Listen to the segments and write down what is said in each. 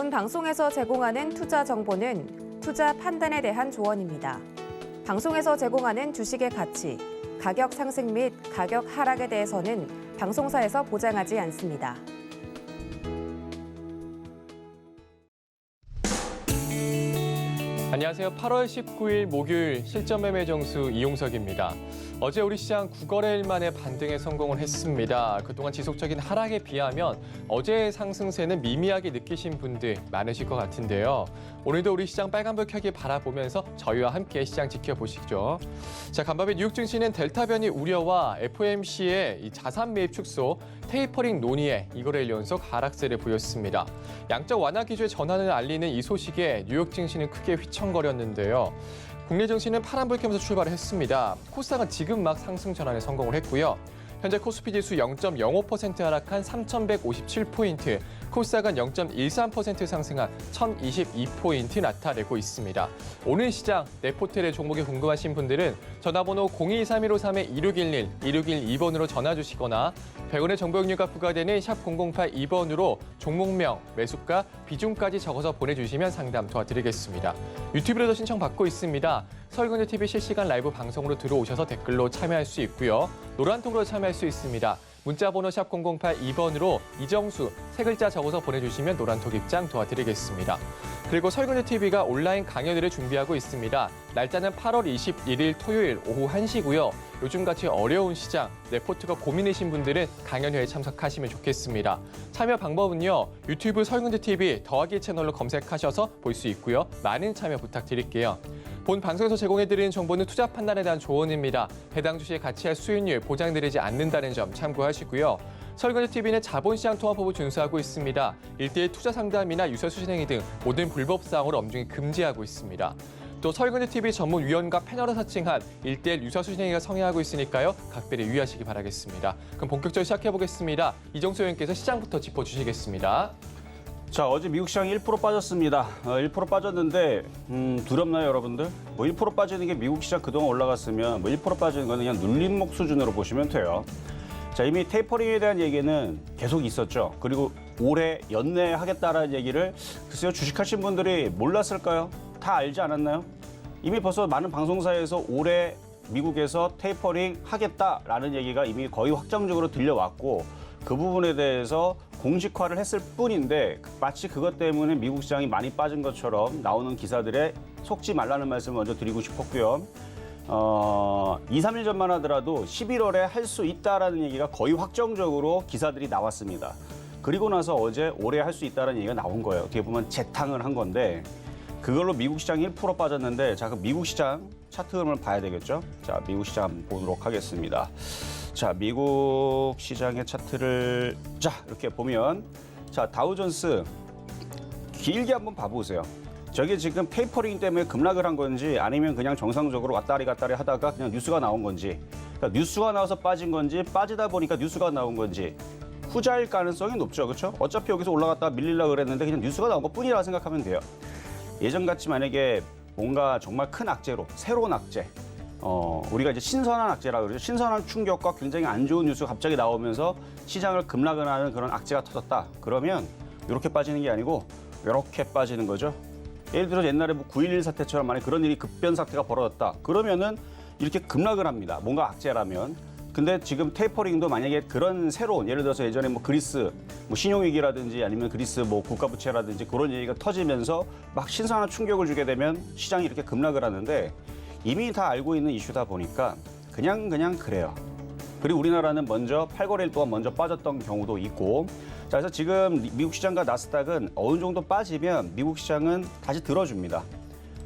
본 방송에서 제공하는 투자 정보는 투자 판단에 대한 조언입니다. 방송에서 제공하는 주식의 가치, 가격 상승 및 가격 하락에 대해서는 방송사에서 보장하지 않습니다. 안녕하세요. 8월 19일 목요일 실전 매매 정수 이용석입니다. 어제 우리 시장 9거래일 만에 반등에 성공을 했습니다. 그동안 지속적인 하락에 비하면 어제의 상승세는 미미하게 느끼신 분들 많으실 것 같은데요. 오늘도 우리 시장 빨간불 켜기 바라보면서 저희와 함께 시장 지켜보시죠. 자, 간밤에 뉴욕 증시는 델타 변이 우려와 FOMC의 이 자산 매입 축소, 테이퍼링 논의에 2거래일 연속 하락세를 보였습니다. 양적 완화 기조의 전환을 알리는 이 소식에 뉴욕 증시는 크게 휘청거렸는데요. 국내 증시는 파란불 켜면서 출발을 했습니다. 코스닥은 지금 막 상승 전환에 성공을 했고요. 현재 코스피 지수 0.05% 하락한 3,157포인트, 코스닥은 0.13% 상승한 1,022포인트 나타내고 있습니다. 오늘 시장 네포텔의 종목이 궁금하신 분들은 전화번호 023153-2611, 2612번으로 전화 주시거나 100원의 정보 용료가 부과되는 샵 0082번으로 종목명, 매수가, 비중까지 적어서 보내주시면 상담 도와드리겠습니다. 유튜브로도 신청받고 있습니다. 서울경제TV 실시간 라이브 방송으로 들어오셔서 댓글로 참여할 수 있고요. 노란통으로 참여할 수 있습니다. 문자번호 샵 0082번으로 이정수 세 글자 적어서 보내주시면 노란톡 입장 도와드리겠습니다. 그리고 서울경제TV가 온라인 강연회를 준비하고 있습니다. 날짜는 8월 21일 토요일 오후 1시고요. 요즘같이 어려운 시장, 레포트가 고민이신 분들은 강연회에 참석하시면 좋겠습니다. 참여 방법은요. 유튜브 서울경제TV 더하기 채널로 검색하셔서 볼 수 있고요. 많은 참여 부탁드릴게요. 본 방송에서 제공해드리는 정보는 투자 판단에 대한 조언입니다. 해당 주식의 가치와 수익률 보장드리지 않는다는 점 참고하시고요. 서울경제TV는 자본시장 통합법을 준수하고 있습니다. 1:1 투자 상담이나 유서수신 행위 등 모든 불법 사항을 엄중히 금지하고 있습니다. 또 서울경제TV 전문 위원과 패널을 사칭한 1:1 유서수신 행위가 성행하고 있으니까요. 각별히 유의하시기 바라겠습니다. 그럼 본격적으로 시작해보겠습니다. 이정수 의원께서 시장부터 짚어주시겠습니다. 자, 어제 미국 시장이 1% 빠졌습니다. 1% 빠졌는데 두렵나요, 여러분들? 1% 빠지는 게 미국 시장 그동안 올라갔으면 1% 빠지는 거는 그냥 눌림목 수준으로 보시면 돼요. 자, 이미 테이퍼링에 대한 얘기는 계속 있었죠. 그리고 올해 연내 하겠다라는 얘기를 글쎄요, 주식하신 분들이 몰랐을까요? 다 알지 않았나요? 이미 벌써 많은 방송사에서 올해 미국에서 테이퍼링 하겠다라는 얘기가 이미 거의 확정적으로 들려왔고, 그 부분에 대해서 공식화를 했을 뿐인데 마치 그것 때문에 미국 시장이 많이 빠진 것처럼 나오는 기사들에 속지 말라는 말씀을 먼저 드리고 싶었고요. 2, 3일 전만 하더라도 11월에 할 수 있다라는 얘기가 거의 확정적으로 기사들이 나왔습니다. 그리고 나서 어제 올해 할 수 있다는 얘기가 나온 거예요. 어떻게 보면 재탕을 한 건데 그걸로 미국 시장이 1% 빠졌는데, 자, 그럼 미국 시장 차트 흐름을 봐야 되겠죠? 자, 미국 시장 보도록 하겠습니다. 자, 미국 시장의 차트를 이렇게 보면, 자, 다우존스 길게 한번 봐보세요. 저게 지금 테이퍼링 때문에 급락을 한 건지 아니면 그냥 정상적으로 왔다리 갔다리 하다가 그냥 뉴스가 나온 건지, 그러니까 뉴스가 나와서 빠진 건지 빠지다 보니까 뉴스가 나온 건지 후자일 가능성이 높죠. 그렇죠? 어차피 여기서 올라갔다가 밀리려고 그랬는데 그냥 뉴스가 나온 것뿐이라 생각하면 돼요. 예전같이 만약에 뭔가 정말 큰 악재로, 새로운 악재, 우리가 이제 신선한 악재라고 그러죠. 신선한 충격과 굉장히 안 좋은 뉴스가 갑자기 나오면서 시장을 급락을 하는 그런 악재가 터졌다. 그러면 이렇게 빠지는 게 아니고 이렇게 빠지는 거죠. 예를 들어 옛날에 9.11 사태처럼 만약 그런 일이 급변 사태가 벌어졌다. 그러면은 이렇게 급락을 합니다. 뭔가 악재라면. 근데 지금 테이퍼링도 만약에 그런 새로운, 예를 들어서 예전에 그리스 신용위기라든지 아니면 그리스 국가부채라든지 그런 얘기가 터지면서 막 신선한 충격을 주게 되면 시장이 이렇게 급락을 하는데, 이미 다 알고 있는 이슈다 보니까 그냥 그래요. 그리고 우리나라는 먼저 8거래일 동안 먼저 빠졌던 경우도 있고, 자, 그래서 지금 미국 시장과 나스닥은 어느 정도 빠지면 미국 시장은 다시 들어줍니다.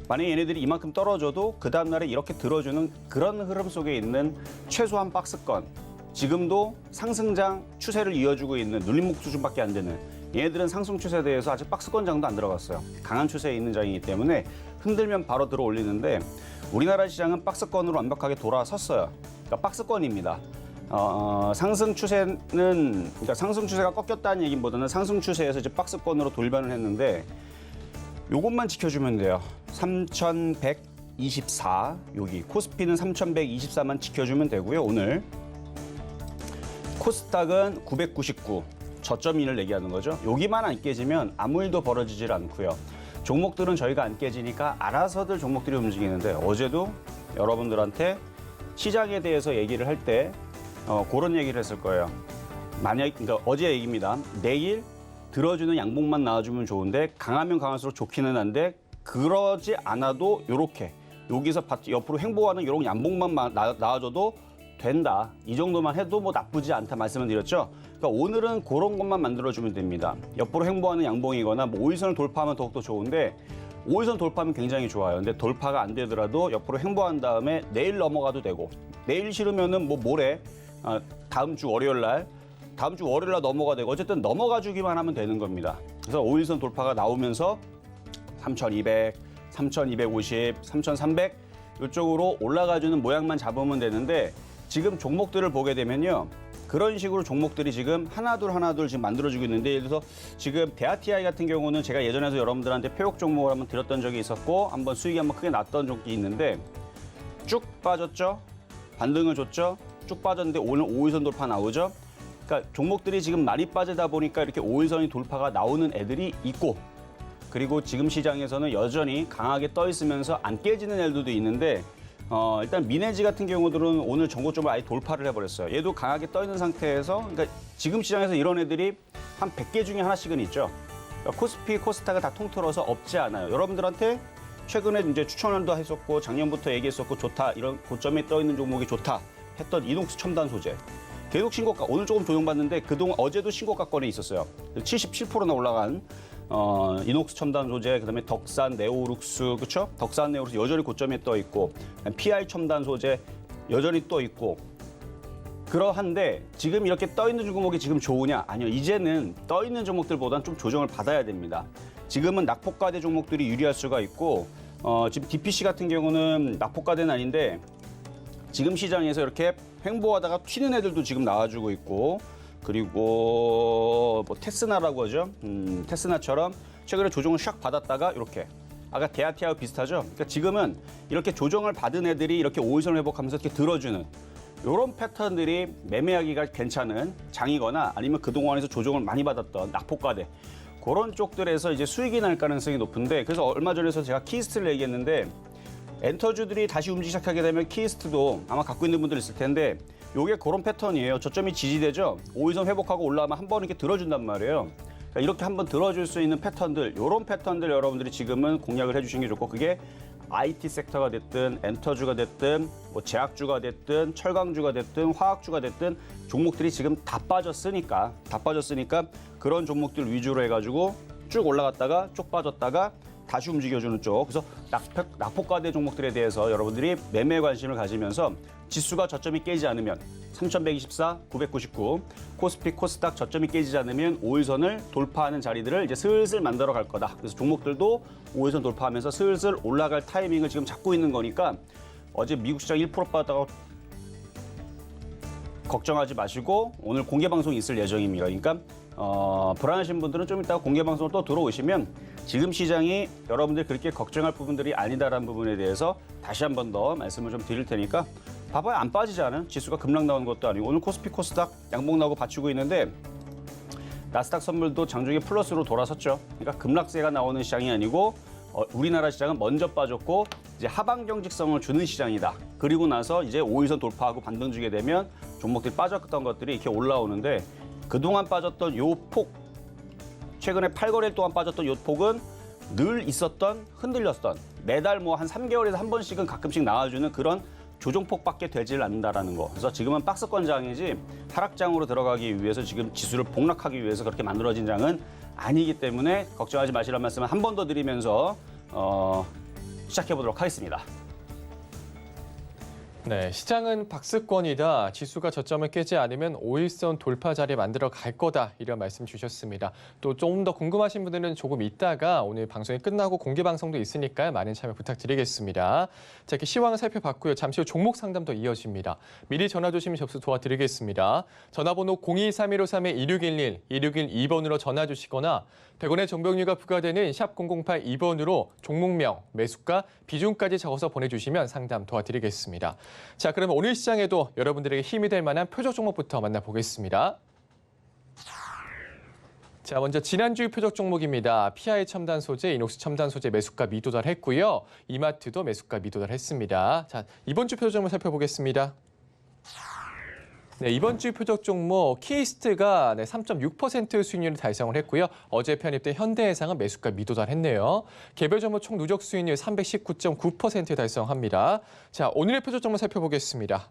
만약에 얘네들이 이만큼 떨어져도 그 다음날에 이렇게 들어주는 그런 흐름 속에 있는 최소한 박스권, 지금도 상승장 추세를 이어주고 있는 눌림목 수준밖에 안 되는, 얘네들은 상승 추세에 대해서 아직 박스권 장도 안 들어갔어요. 강한 추세에 있는 장이기 때문에 흔들면 바로 들어 올리는데, 우리나라 시장은 박스권으로 완벽하게 돌아섰어요. 그러니까 박스권입니다. 상승 추세는, 그러니까 상승 추세가 꺾였다는 얘기보다는 상승 추세에서 이제 박스권으로 돌변을 했는데, 요것만 지켜주면 돼요. 3,124, 여기 코스피는 3,124만 지켜주면 되고요. 오늘 코스닥은 999, 저점인을 얘기하는 거죠. 여기만 안 깨지면 아무 일도 벌어지질 않고요. 종목들은 저희가 안 깨지니까 알아서들 종목들이 움직이는데 어제도 여러분들한테 시장에 대해서 얘기를 할 때 그런 얘기를 했을 거예요. 그러니까 어제 얘기입니다. 내일 들어주는 양봉만 나와주면 좋은데 강하면 강할수록 좋기는 한데 그러지 않아도 요렇게 여기서 옆으로 횡보하는 이런 양봉만 나와줘도 된다. 이 정도만 해도 뭐 나쁘지 않다 말씀을 드렸죠. 그러니까 오늘은 그런 것만 만들어주면 됩니다. 옆으로 횡보하는 양봉이거나 뭐 5일선을 돌파하면 더욱더 좋은데 5일선 돌파하면 굉장히 좋아요. 근데 돌파가 안 되더라도 옆으로 횡보한 다음에 내일 넘어가도 되고 내일 싫으면은 뭐 모레 다음 주 월요일 날 넘어가 되고 어쨌든 넘어가 주기만 하면 되는 겁니다. 그래서 5일선 돌파가 나오면서 3,200, 3,250, 3,300 이쪽으로 올라가주는 모양만 잡으면 되는데 지금 종목들을 보게 되면요. 그런 식으로 종목들이 지금 하나둘 지금 만들어지고 있는데 예를 들어서 지금 대아TI 같은 경우는 제가 예전에도 여러분들한테 표적 종목을 한번 드렸던 적이 있었고 한번 수익이 한번 크게 났던 적이 있는데 쭉 빠졌죠. 반등을 줬죠. 쭉 빠졌는데 오늘 5일선 돌파 나오죠. 그러니까 종목들이 지금 많이 빠지다 보니까 이렇게 5일선이 돌파가 나오는 애들이 있고 그리고 지금 시장에서는 여전히 강하게 떠 있으면서 안 깨지는 애들도 있는데 일단 미네지 같은 경우들은 오늘 전고점을 아예 돌파를 해버렸어요. 얘도 강하게 떠 있는 상태에서 그러니까 지금 시장에서 이런 애들이 한 100개 중에 하나씩은 있죠. 그러니까 코스피, 코스닥을 다 통틀어서 없지 않아요. 여러분들한테 최근에 이제 추천도 했었고 작년부터 얘기했었고 좋다 이런 고점에 떠 있는 종목이 좋다 했던 이녹스 첨단 소재. 계속 신고가 오늘 조금 조정받는데 그동안 어제도 신고가권에 있었어요. 77%나 올라간 이녹스 첨단 소재, 그다음에 덕산 네오룩스, 그렇죠? 덕산 네오룩스 여전히 고점에 떠 있고, PI 첨단 소재 여전히 떠 있고. 그러한데 지금 이렇게 떠 있는 종목이 지금 좋으냐? 아니요. 이제는 떠 있는 종목들보다는 좀 조정을 받아야 됩니다. 지금은 낙폭과대 종목들이 유리할 수가 있고, 지금 DPC 같은 경우는 낙폭과대는 아닌데 지금 시장에서 이렇게 횡보하다가 튀는 애들도 지금 나와주고 있고. 그리고 뭐 테스나라고 하죠. 테스나처럼 최근에 조정을 샥 받았다가 이렇게 아까 대아티아와 비슷하죠. 그러니까 지금은 이렇게 조정을 받은 애들이 이렇게 5일선 회복하면서 이렇게 들어주는 이런 패턴들이 매매하기가 괜찮은 장이거나 아니면 그동안에서 조정을 많이 받았던 낙폭과대 그런 쪽들에서 이제 수익이 날 가능성이 높은데 그래서 얼마 전에서 제가 키스트를 얘기했는데 엔터주들이 다시 움직이기 시작하게 되면 키스트도 아마 갖고 있는 분들 있을 텐데 요게 그런 패턴이에요. 저점이 지지되죠. 5일선 회복하고 올라오면 한 번 이렇게 들어준단 말이에요. 그러니까 이렇게 한번 들어줄 수 있는 패턴들, 요런 패턴들 여러분들이 지금은 공략을 해주시는 게 좋고 그게 IT 섹터가 됐든 엔터주가 됐든 뭐 제약주가 됐든 철강주가 됐든 화학주가 됐든 종목들이 지금 다 빠졌으니까 그런 종목들 위주로 해가지고 쭉 올라갔다가 쭉 빠졌다가 다시 움직여주는 쪽. 그래서 낙폭과대 종목들에 대해서 여러분들이 매매 관심을 가지면서 지수가 저점이 깨지지 않으면 3,124, 999, 코스피, 코스닥 저점이 깨지지 않으면 5일선을 돌파하는 자리들을 이제 슬슬 만들어 갈 거다. 그래서 종목들도 5일선 돌파하면서 슬슬 올라갈 타이밍을 지금 잡고 있는 거니까 어제 미국 시장 1% 빠졌다가 걱정하지 마시고 오늘 공개 방송이 있을 예정입니다. 그러니까 불안하신 분들은 좀 이따가 공개 방송을 또 들어오시면 지금 시장이 여러분들이 그렇게 걱정할 부분들이 아니다라는 부분에 대해서 다시 한 번 더 말씀을 좀 드릴 테니까 봐봐요. 안 빠지지 않은 지수가 급락 나오는 것도 아니고 오늘 코스피 코스닥 양봉 나오고 받치고 있는데 나스닥 선물도 장중에 플러스로 돌아섰죠. 그러니까 급락세가 나오는 시장이 아니고 우리나라 시장은 먼저 빠졌고 이제 하방 경직성을 주는 시장이다. 그리고 나서 이제 5일선 돌파하고 반등 주게 되면 종목들이 빠졌던 것들이 이렇게 올라오는데 그동안 빠졌던 요 폭, 최근에 8거래일 동안 빠졌던 요 폭은 늘 있었던 흔들렸던 매달 뭐 한 3개월에서 한 번씩은 가끔씩 나와주는 그런 조정폭밖에 되질 않는다라는 거. 그래서 지금은 박스권 장이지 하락장으로 들어가기 위해서 지금 지수를 복락하기 위해서 그렇게 만들어진 장은 아니기 때문에 걱정하지 마시라는 말씀을 한 번 더 드리면서 시작해 보도록 하겠습니다. 네, 시장은 박스권이다. 지수가 저점을 깨지 않으면 5일선 돌파 자리 만들어 갈 거다. 이런 말씀 주셨습니다. 또 좀 더 궁금하신 분들은 조금 있다가 오늘 방송이 끝나고 공개 방송도 있으니까 많은 참여 부탁드리겠습니다. 자, 이렇게 시황을 살펴봤고요. 잠시 후 종목 상담도 이어집니다. 미리 전화 주시면 접수 도와드리겠습니다. 전화번호 023153-2611, 2612번으로 전화 주시거나 100원의 정보용료가 부과되는 샵 0082번으로 종목명, 매수가, 비중까지 적어서 보내주시면 상담 도와드리겠습니다. 자, 그러면 오늘 시장에도 여러분들에게 힘이 될 만한 표적 종목부터 만나보겠습니다. 자, 먼저 지난주 표적 종목입니다. PI 첨단 소재, 이녹스 첨단 소재 매수가 미도달했고요. 이마트도 매수가 미도달했습니다. 자, 이번 주 표적 종목 살펴보겠습니다. 네, 이번 주 표적 종목 키이스트가 3.6% 수익률을 달성을 했고요. 어제 편입된 현대해상은 매수가 미도달했네요. 개별 종목 총 누적 수익률 319.9% 달성합니다. 자, 오늘의 표적 종목 살펴보겠습니다.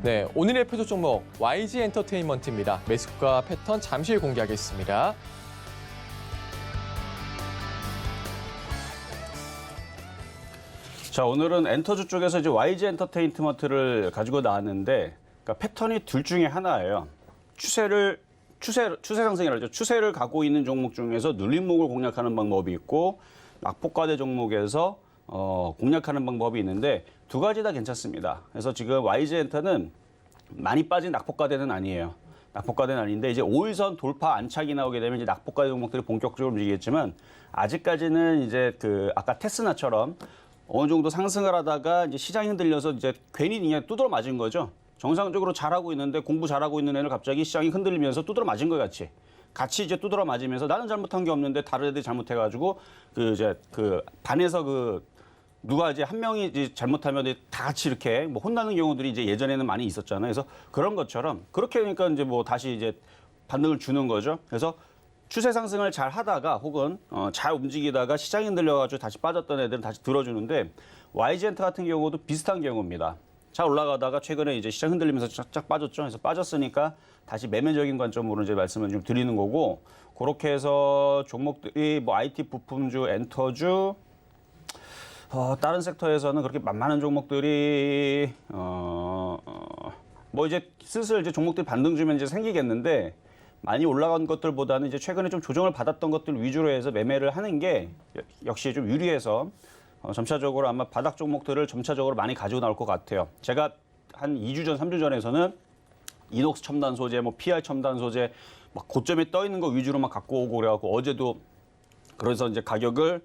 네, 오늘의 표적 종목 YG 엔터테인먼트입니다. 매수가 패턴 잠시 후에 공개하겠습니다. 자, 오늘은 엔터주 쪽에서 이제 YG 엔터테인먼트를 가지고 나왔는데, 그러니까 패턴이 둘 중에 하나예요. 추세 상승이라죠. 추세를 갖고 있는 종목 중에서 눌림목을 공략하는 방법이 있고, 낙폭과대 종목에서 공략하는 방법이 있는데 두 가지 다 괜찮습니다. 그래서 지금 YG 엔터는 많이 빠진 낙폭과대는 아니에요. 낙폭과대는 아닌데 이제 5일선 돌파 안착이 나오게 되면 이제 낙폭과대 종목들이 본격적으로 움직이겠지만 아직까지는 이제 아까 테스나처럼 어느 정도 상승을 하다가 이제 시장이 흔들려서 이제 괜히 그냥 두드러 맞은 거죠. 정상적으로 잘하고 있는데 공부 잘하고 있는 애를 갑자기 시장이 흔들리면서 두드러 맞은 것 같이 이제 두드러 맞으면서 나는 잘못한 게 없는데 다른 애들이 잘못해가지고 반에서 누가 이제 한 명이 이제 잘못하면 다 같이 이렇게 뭐 혼나는 경우들이 이제 예전에는 많이 있었잖아요. 그래서 그런 것처럼 그렇게 하니까 이제 뭐 다시 이제 반등을 주는 거죠. 그래서 추세 상승을 잘 하다가 혹은 잘 움직이다가 시장이 흔들려가지고 다시 빠졌던 애들은 다시 들어주는데 YG엔터 같은 경우도 비슷한 경우입니다. 잘 올라가다가 최근에 이제 시장 흔들리면서 쫙쫙 빠졌죠. 그래서 빠졌으니까 다시 매매적인 관점으로 이제 말씀을 좀 드리는 거고 그렇게 해서 종목들이 뭐 IT 부품주, 엔터주 다른 섹터에서는 그렇게 만만한 종목들이 뭐 이제 슬슬 이제 종목들이 반등 주면 이제 생기겠는데 많이 올라간 것들보다는 이제 최근에 좀 조정을 받았던 것들 위주로 해서 매매를 하는 게 역시 좀 유리해서 점차적으로 아마 바닥 종목들을 점차적으로 많이 가지고 나올 것 같아요. 제가 한 2주 전, 3주 전에서는 이녹스 첨단 소재, 뭐 PR 첨단 소재 막 고점에 떠 있는 거 위주로만 갖고 오고 그래갖고 어제도 그래서 이제 가격을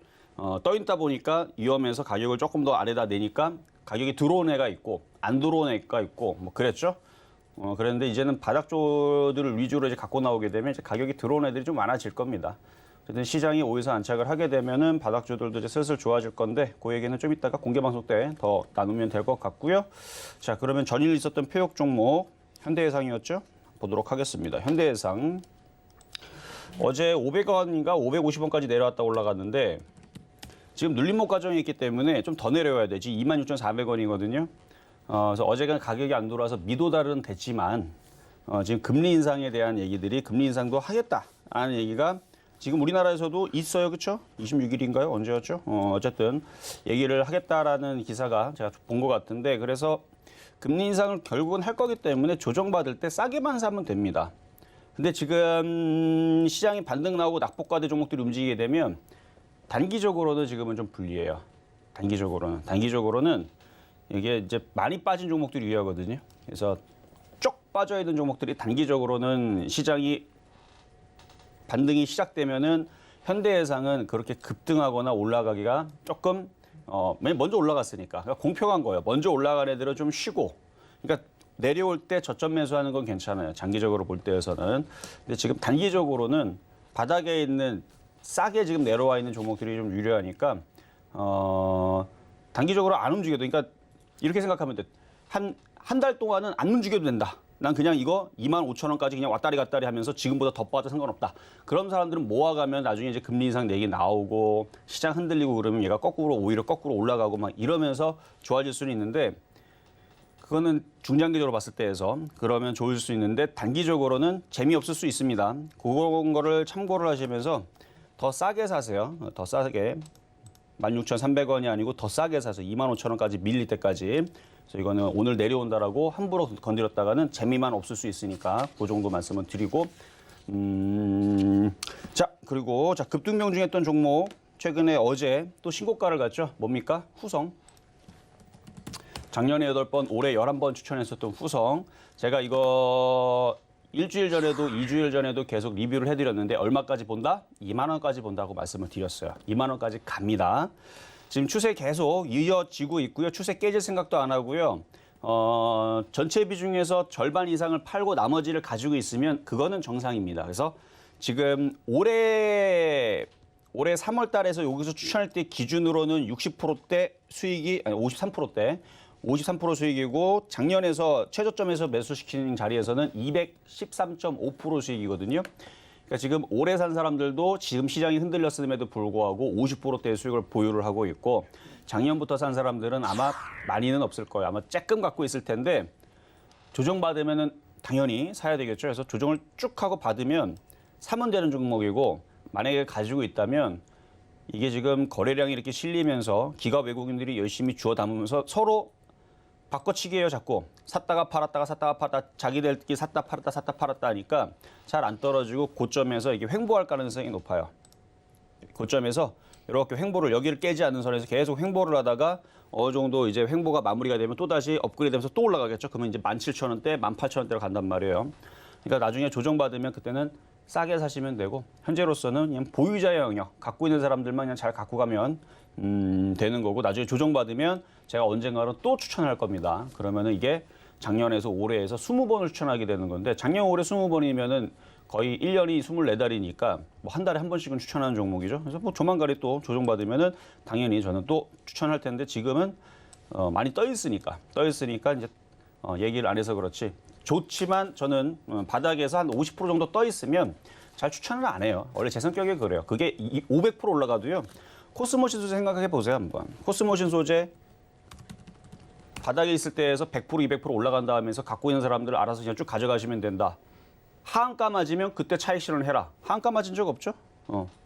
떠 있다 보니까 위험해서 가격을 조금 더 아래다 내니까 가격이 들어온 애가 있고 안 들어온 애가 있고 뭐 그랬죠. 그랬는데 이제는 바닥조들을 위주로 이제 갖고 나오게 되면 이제 가격이 들어온 애들이 좀 많아질 겁니다. 어쨌든 시장이 5에서 안착을 하게 되면은 바닥조들도 이제 슬슬 좋아질 건데 그 얘기는 좀 이따가 공개 방송 때 더 나누면 될 것 같고요. 자, 그러면 전일 있었던 표적 종목 현대해상이었죠. 보도록 하겠습니다. 현대해상 어제 500원인가 550원까지 내려왔다 올라갔는데 지금 눌림목 과정이 있기 때문에 좀 더 내려와야 되지. 26,400원이거든요. 그래서 어제가 가격이 안 돌아서 미도달은 됐지만 지금 금리 인상에 대한 얘기들이 금리 인상도 하겠다라는 얘기가 지금 우리나라에서도 있어요. 그렇죠? 26일인가요? 언제였죠? 어쨌든 얘기를 하겠다라는 기사가 제가 본 것 같은데 그래서 금리 인상을 결국은 할 거기 때문에 조정받을 때 싸게만 사면 됩니다. 근데 지금 시장이 반등 나오고 낙폭과대 종목들이 움직이게 되면 단기적으로는 지금은 좀 불리해요. 단기적으로는 이게 이제 많이 빠진 종목들이 유효하거든요. 그래서 쭉 빠져야 되는 종목들이 단기적으로는 시장이 반등이 시작되면은 현대해상은 그렇게 급등하거나 올라가기가 조금 먼저 올라갔으니까 그러니까 공평한 거예요. 먼저 올라간 애들은 좀 쉬고 그러니까 내려올 때 저점 매수하는 건 괜찮아요. 장기적으로 볼 때에서는. 근데 지금 단기적으로는 바닥에 있는 싸게 지금 내려와 있는 종목들이 좀 유리하니까 단기적으로 안 움직여도 그러니까 이렇게 생각하면 돼. 한 달 동안은 안 움직여도 된다. 난 그냥 이거 25,000원까지 그냥 왔다리 갔다리 하면서 지금보다 더 빠져 상관없다. 그런 사람들은 모아가면 나중에 이제 금리 인상 얘기 나오고 시장 흔들리고 그러면 얘가 오히려 거꾸로 올라가고 막 이러면서 좋아질 수는 있는데 그거는 중장기적으로 봤을 때에서 그러면 좋을 수 있는데 단기적으로는 재미없을 수 있습니다. 그런 거를 참고를 하시면서 더 싸게 사세요. 더 싸게. 16,300원이 아니고 더 싸게 사서 25,000원까지 밀릴 때까지. 그래서 이거는 오늘 내려온다라고 함부로 건드렸다가는 재미만 없을 수 있으니까 그 정도 말씀을 드리고 자 그리고 급등명 중에 했던 종목 최근에 어제 또 신고가를 갔죠. 뭡니까? 후성. 작년에 8번, 올해 11번 추천했었던 후성. 제가 이거 일주일 전에도 2주일 전에도 계속 리뷰를 해드렸는데 얼마까지 본다? 2만 원까지 본다고 말씀을 드렸어요. 2만 원까지 갑니다. 지금 추세 계속 이어지고 있고요. 추세 깨질 생각도 안 하고요. 전체 비중에서 절반 이상을 팔고 나머지를 가지고 있으면 그거는 정상입니다. 그래서 지금 올해 3월 달에서 여기서 추천할 때 기준으로는 60%대 수익이 아니 53% 수익이고 작년에서 최저점에서 매수시키는 자리에서는 213.5% 수익이거든요. 그러니까 지금 오래 산 사람들도 지금 시장이 흔들렸음에도 불구하고 50%대의 수익을 보유를 하고 있고 작년부터 산 사람들은 아마 많이는 없을 거예요. 아마 조금 갖고 있을 텐데 조정받으면은 당연히 사야 되겠죠. 그래서 조정을 쭉 하고 받으면 사면 되는 종목이고 만약에 가지고 있다면 이게 지금 거래량이 이렇게 실리면서 기관 외국인들이 열심히 주워 담으면서 서로 바꿔치기예요. 자꾸 샀다가 팔았다가 샀다가 팔았다 자기들끼리 샀다 팔았다 하니까 잘 안 떨어지고 고점에서 이게 횡보할 가능성이 높아요. 고점에서 이렇게 횡보를 여기를 깨지 않는 선에서 계속 횡보를 하다가 어느 정도 이제 횡보가 마무리가 되면 또 다시 업그레이드되면서 또 올라가겠죠. 그러면 이제 17,000원대, 18,000원대로 간단 말이에요. 그러니까 나중에 조정받으면 그때는 싸게 사시면 되고 현재로서는 그냥 보유자의 영역 갖고 있는 사람들만 그냥 잘 갖고 가면 되는 거고 나중에 조정받으면 제가 언젠가는 또 추천할 겁니다. 그러면은 이게 작년에서 올해에서 20번을 추천하게 되는 건데 작년 올해 20번이면은 거의 1년이 24달이니까 뭐 한 달에 한 번씩은 추천하는 종목이죠. 그래서 뭐 조만간에 또 조정받으면은 당연히 저는 또 추천할 텐데 지금은 많이 떠 있으니까 이제 얘기를 안 해서 그렇지 좋지만 저는 바닥에서 한 50% 정도 떠 있으면 잘 추천을 안 해요. 원래 제 성격이 그래요. 그게 500% 올라가도요. 코스모신 소재 생각해 보세요 한번. 코스모신 소재 바닥에 있을 때에서 100% 200% 올라간다 하면서 갖고 있는 사람들을 알아서 그냥 쭉 가져가시면 된다. 하한가 맞으면 그때 차익 실현을 해라. 하한가 맞은 적 없죠?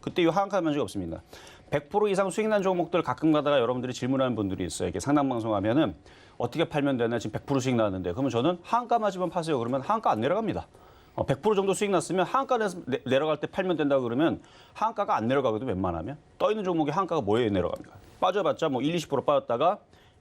그때 이 하한가 맞은 적 없습니다. 100% 이상 수익 난 종목들 가끔 가다가 여러분들이 질문하는 분들이 있어요. 이렇게 상담 방송하면은 어떻게 팔면 되나 지금 100% 수익 나는데 그러면 저는 하한가 맞으면 파세요. 그러면 하한가 안 내려갑니다. 100% 정도 수익 났으면 하한가에서 내려갈 때 팔면 된다 그러면 하한가가 안 내려가거든 웬만하면. 떠 있는 종목의 하한가가 뭐에 내려갑니까? 빠져봤자 뭐 1, 20% 빠졌다가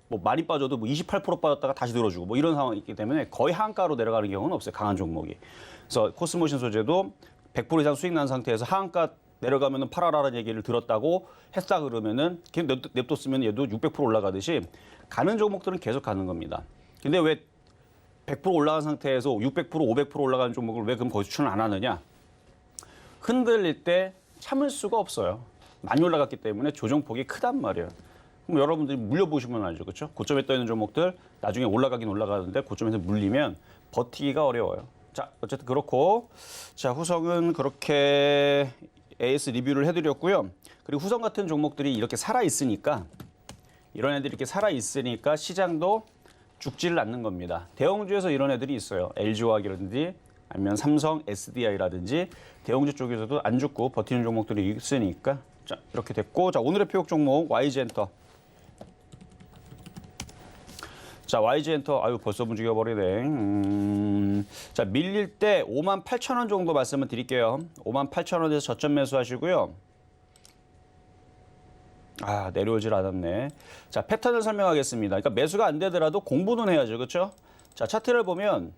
뭐 많이 빠져도 뭐 28% 빠졌다가 다시 들어주고 뭐 이런 상황이 있기 때문에 거의 하한가로 내려가는 경우는 없어요. 강한 종목이. 그래서 코스모신 소재도 100% 이상 수익 난 상태에서 하한가 내려가면은 팔아라라는 얘기를 들었다고 했다 그러면은 그냥 냅뒀으면 얘도 600% 올라가듯이 가는 종목들은 계속 가는 겁니다. 근데 왜 100% 올라간 상태에서 600%, 500% 올라가는 종목을 왜 그럼 거기서 추천 안 하느냐? 흔들릴 때 참을 수가 없어요. 많이 올라갔기 때문에 조정폭이 크단 말이에요. 그럼 여러분들이 물려보시면 알죠. 그렇죠? 고점에 떠 있는 종목들 나중에 올라가긴 올라가는데 고점에서 물리면 버티기가 어려워요. 자, 어쨌든 그렇고 자, 후성은 그렇게 AS 리뷰를 해드렸고요. 그리고 후성 같은 종목들이 이렇게 살아있으니까 이런 애들이 이렇게 살아있으니까 시장도 죽지를 않는 겁니다. 대형주에서 이런 애들이 있어요. LG화학이라든지 아니면 삼성, SDI라든지 대형주 쪽에서도 안 죽고 버티는 종목들이 있으니까 자, 이렇게 됐고 자, 오늘의 표적 종목 YG엔터. 자, YG엔터 아유 벌써 움직여버리네. 자, 밀릴 때 58,000원 정도 말씀을 드릴게요. 58,000원에서 저점 매수하시고요. 아, 내려오질 않았네. 자, 패턴을 설명하겠습니다. 그러니까 매수가 안 되더라도 공부는 해야죠. 그렇죠? 자, 차트를 보면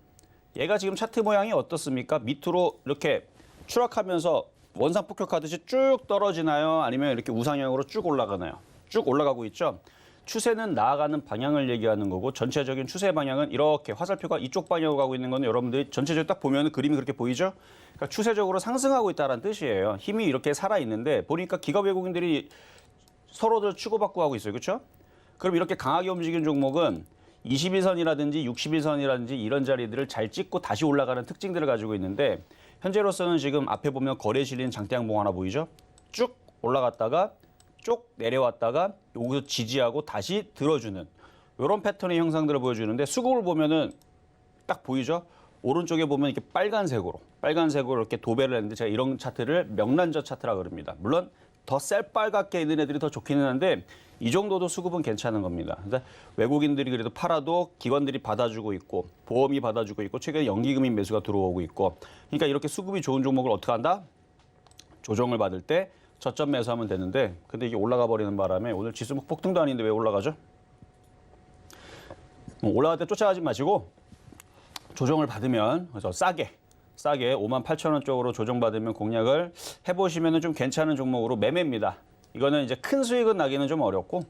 얘가 지금 차트 모양이 어떻습니까? 밑으로 이렇게 추락하면서 원상 폭격하듯이 쭉 떨어지나요? 아니면 이렇게 우상향으로 쭉 올라가나요? 쭉 올라가고 있죠? 추세는 나아가는 방향을 얘기하는 거고 전체적인 추세 방향은 이렇게 화살표가 이쪽 방향으로 가고 있는 건 여러분들이 전체적으로 딱 보면 그림이 그렇게 보이죠? 그러니까 추세적으로 상승하고 있다는 뜻이에요. 힘이 이렇게 살아있는데 보니까 기업 외국인들이 서로들 치고받고 하고 있어요. 그렇죠? 그럼 이렇게 강하게 움직이는 종목은 21선이라든지 61선이라든지 이런 자리들을 잘 찍고 다시 올라가는 특징들을 가지고 있는데 현재로서는 지금 앞에 보면 거래 실린 장대양봉 하나 보이죠? 쭉 올라갔다가 쭉 내려왔다가 여기서 지지하고 다시 들어주는 이런 패턴의 형상들을 보여주는데 수급을 보면은 딱 보이죠? 오른쪽에 보면 이렇게 빨간색으로 이렇게 도배를 했는데 제가 이런 차트를 명란젓 차트라 그럽니다. 물론 더 쌀빨갛게 있는 애들이 더 좋기는 한데 이 정도도 수급은 괜찮은 겁니다. 그래서 외국인들이 그래도 팔아도 기관들이 받아주고 있고 보험이 받아주고 있고 최근에 연기금융 매수가 들어오고 있고 그러니까 이렇게 수급이 좋은 종목을 어떻게 한다? 조정을 받을 때 저점 매수하면 되는데 근데 이게 올라가 버리는 바람에 오늘 지수 폭등도 아닌데 왜 올라가죠? 올라갈 때 쫓아가지 마시고 조정을 받으면 그래서 싸게 58,000원 쪽으로 조정받으면 공략을 해보시면 좀 괜찮은 종목으로 매매입니다. 이거는 이제 큰 수익은 나기는 좀 어렵고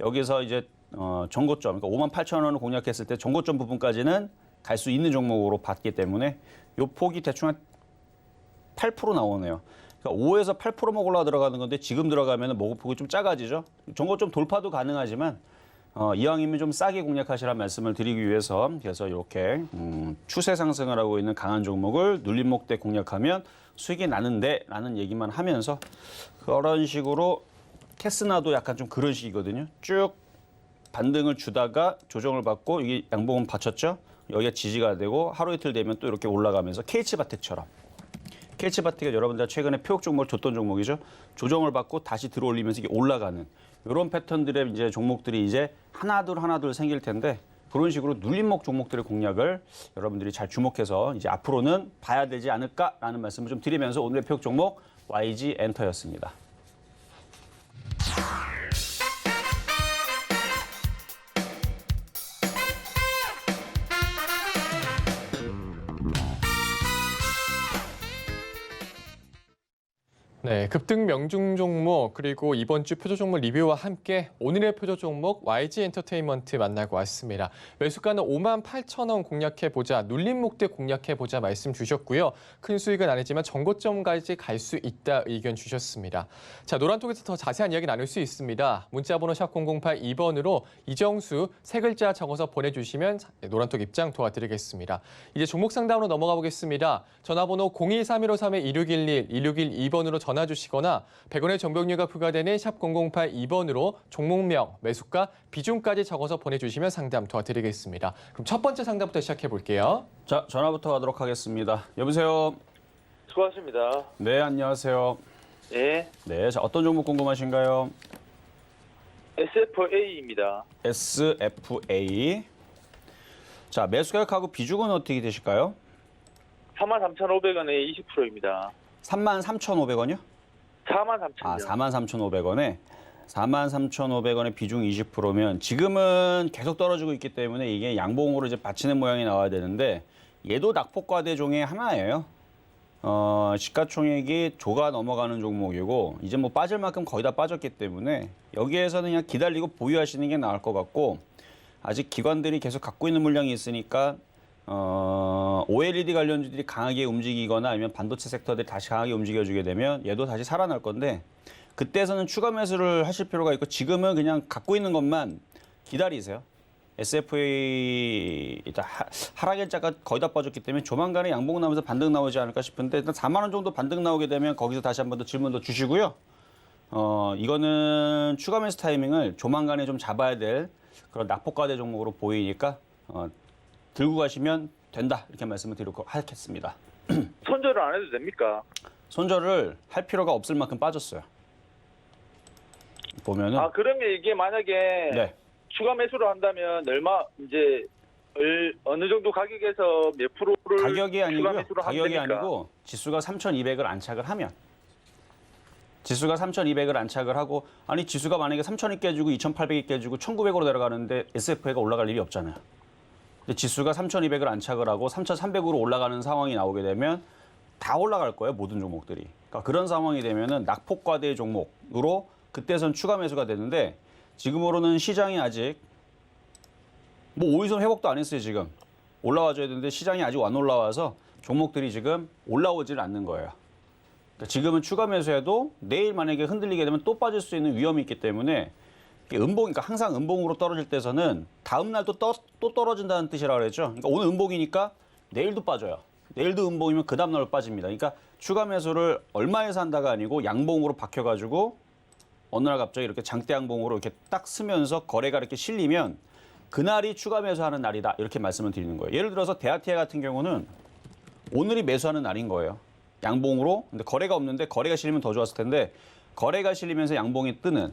여기서 이제 정고점, 그러니까 58,000원을 공략했을 때 정고점 부분까지는 갈 수 있는 종목으로 봤기 때문에 요 폭이 대충 한 8% 나오네요. 그러니까 5에서 8%만 올라 들어가는 건데 지금 들어가면 목폭이 좀 작아지죠. 정고점 돌파도 가능하지만 이왕이면 좀 싸게 공략하시라는 말씀을 드리기 위해서 그래서 이렇게 추세 상승을 하고 있는 강한 종목을 눌림목 때 공략하면 수익이 나는데 라는 얘기만 하면서 그런 식으로 캐스나도 약간 좀 그런 식이거든요. 쭉 반등을 주다가 조정을 받고 이게 양봉은 받쳤죠. 여기가 지지가 되고 하루 이틀 되면 또 이렇게 올라가면서 KH바텍처럼. KH바텍이 여러분들 최근에 표적 종목을 줬던 종목이죠. 조정을 받고 다시 들어올리면서 이게 올라가는 이런 패턴들의 이제 종목들이 이제 하나둘 생길 텐데 그런 식으로 눌림목 종목들의 공략을 여러분들이 잘 주목해서 이제 앞으로는 봐야 되지 않을까라는 말씀을 좀 드리면서 오늘의 표적 종목 YG 엔터였습니다. 네, 급등 명중 종목 그리고 이번 주 표적 종목 리뷰와 함께 오늘의 표적 종목 YG 엔터테인먼트 만나고 왔습니다. 매수가는 58,000원 공략해보자, 눌림목대 공략해보자 말씀 주셨고요. 큰 수익은 아니지만 정고점까지 갈 수 있다 의견 주셨습니다. 자, 노란톡에서 더 자세한 이야기 나눌 수 있습니다. 문자번호 샵 008-2번으로 이정수 세 글자 적어서 보내주시면 노란톡 입장 도와드리겠습니다. 이제 종목 상담으로 넘어가 보겠습니다. 전화번호 023153-2611, 2612번으로 전화 주시거나 100원의 정보료가 부과되는 샵 008-2번으로 종목명, 매수가, 비중까지 적어서 보내주시면 상담 도와드리겠습니다. 그럼 첫 번째 상담부터 시작해 볼게요. 자, 전화부터 가도록 하겠습니다. 여보세요. 수고하십니다. 네, 안녕하세요. 예, 네, 자 어떤 종목 궁금하신가요? SFA입니다. SFA. 자, 매수가격하고 비중은 어떻게 되실까요? 43,500원에 20%입니다. 33,500원이요? 43,000원. 아, 43,500원에 43,500원의 비중 20%면 지금은 계속 떨어지고 있기 때문에 이게 양봉으로 이제 받치는 모양이 나와야 되는데 얘도 낙폭과대 종의 하나예요. 시가총액이 조가 넘어가는 종목이고 이제 뭐 빠질 만큼 거의 다 빠졌기 때문에 여기에서는 그냥 기다리고 보유하시는 게 나을 것 같고 아직 기관들이 계속 갖고 있는 물량이 있으니까 OLED 관련주들이 강하게 움직이거나 아니면 반도체 섹터들이 다시 강하게 움직여주게 되면 얘도 다시 살아날 건데 그때서는 추가 매수를 하실 필요가 있고 지금은 그냥 갖고 있는 것만 기다리세요. SFA 일단 하락일자가 거의 다 빠졌기 때문에 조만간에 양봉 나오면서 반등 나오지 않을까 싶은데 일단 4만 원 정도 반등 나오게 되면 거기서 다시 한 번 더 질문 더 주시고요. 이거는 추가 매수 타이밍을 조만간에 좀 잡아야 될 그런 낙폭과대 종목으로 보이니까 들고 가시면 된다 이렇게 말씀을 드리고 하겠습니다. 손절을 안 해도 됩니까? 손절을 할 필요가 없을 만큼 빠졌어요. 보면은 아, 그러면 이게 만약에 네. 추가 매수를 한다면 얼마 이제 어느 정도 가격에서 몇 프로를 가격이 추가 아니고요. 매수를 하면 가격이 됩니까? 아니고 지수가 3,200을 안착을 하면 지수가 3,200을 안착을 하고 아니 지수가 만약에 3,000이 깨지고 2,800이 깨지고 1,900으로 내려가는데 SFA가 올라갈 일이 없잖아요. 근데 지수가 3,200을 안착을 하고 3,300으로 올라가는 상황이 나오게 되면 다 올라갈 거예요. 모든 종목들이. 그러니까 그런 상황이 되면은 낙폭과대 종목으로 그때선 추가 매수가 되는데 지금으로는 시장이 아직 뭐 5일선 회복도 안 했어요. 지금 올라와줘야 되는데 시장이 아직 안 올라와서 종목들이 지금 올라오질 않는 거예요. 그러니까 지금은 추가 매수해도 내일 만약에 흔들리게 되면 또 빠질 수 있는 위험이 있기 때문에 그러니까 항상 음봉으로 떨어질 때서는 다음 날 또 떨어진다는 뜻이라고 그랬죠. 그러니까 오늘 음봉이니까 내일도 빠져요. 내일도 음봉이면 그 다음 날 빠집니다. 그러니까 추가 매수를 얼마에서 한다가 아니고 양봉으로 박혀가지고 어느 날 갑자기 이렇게 장대 양봉으로 이렇게 딱 쓰면서 거래가 이렇게 실리면 그날이 추가 매수하는 날이다 이렇게 말씀을 드리는 거예요. 예를 들어서 대아티아 같은 경우는 오늘이 매수하는 날인 거예요. 양봉으로. 근데 거래가 없는데 거래가 실리면 더 좋았을 텐데 거래가 실리면서 양봉이 뜨는.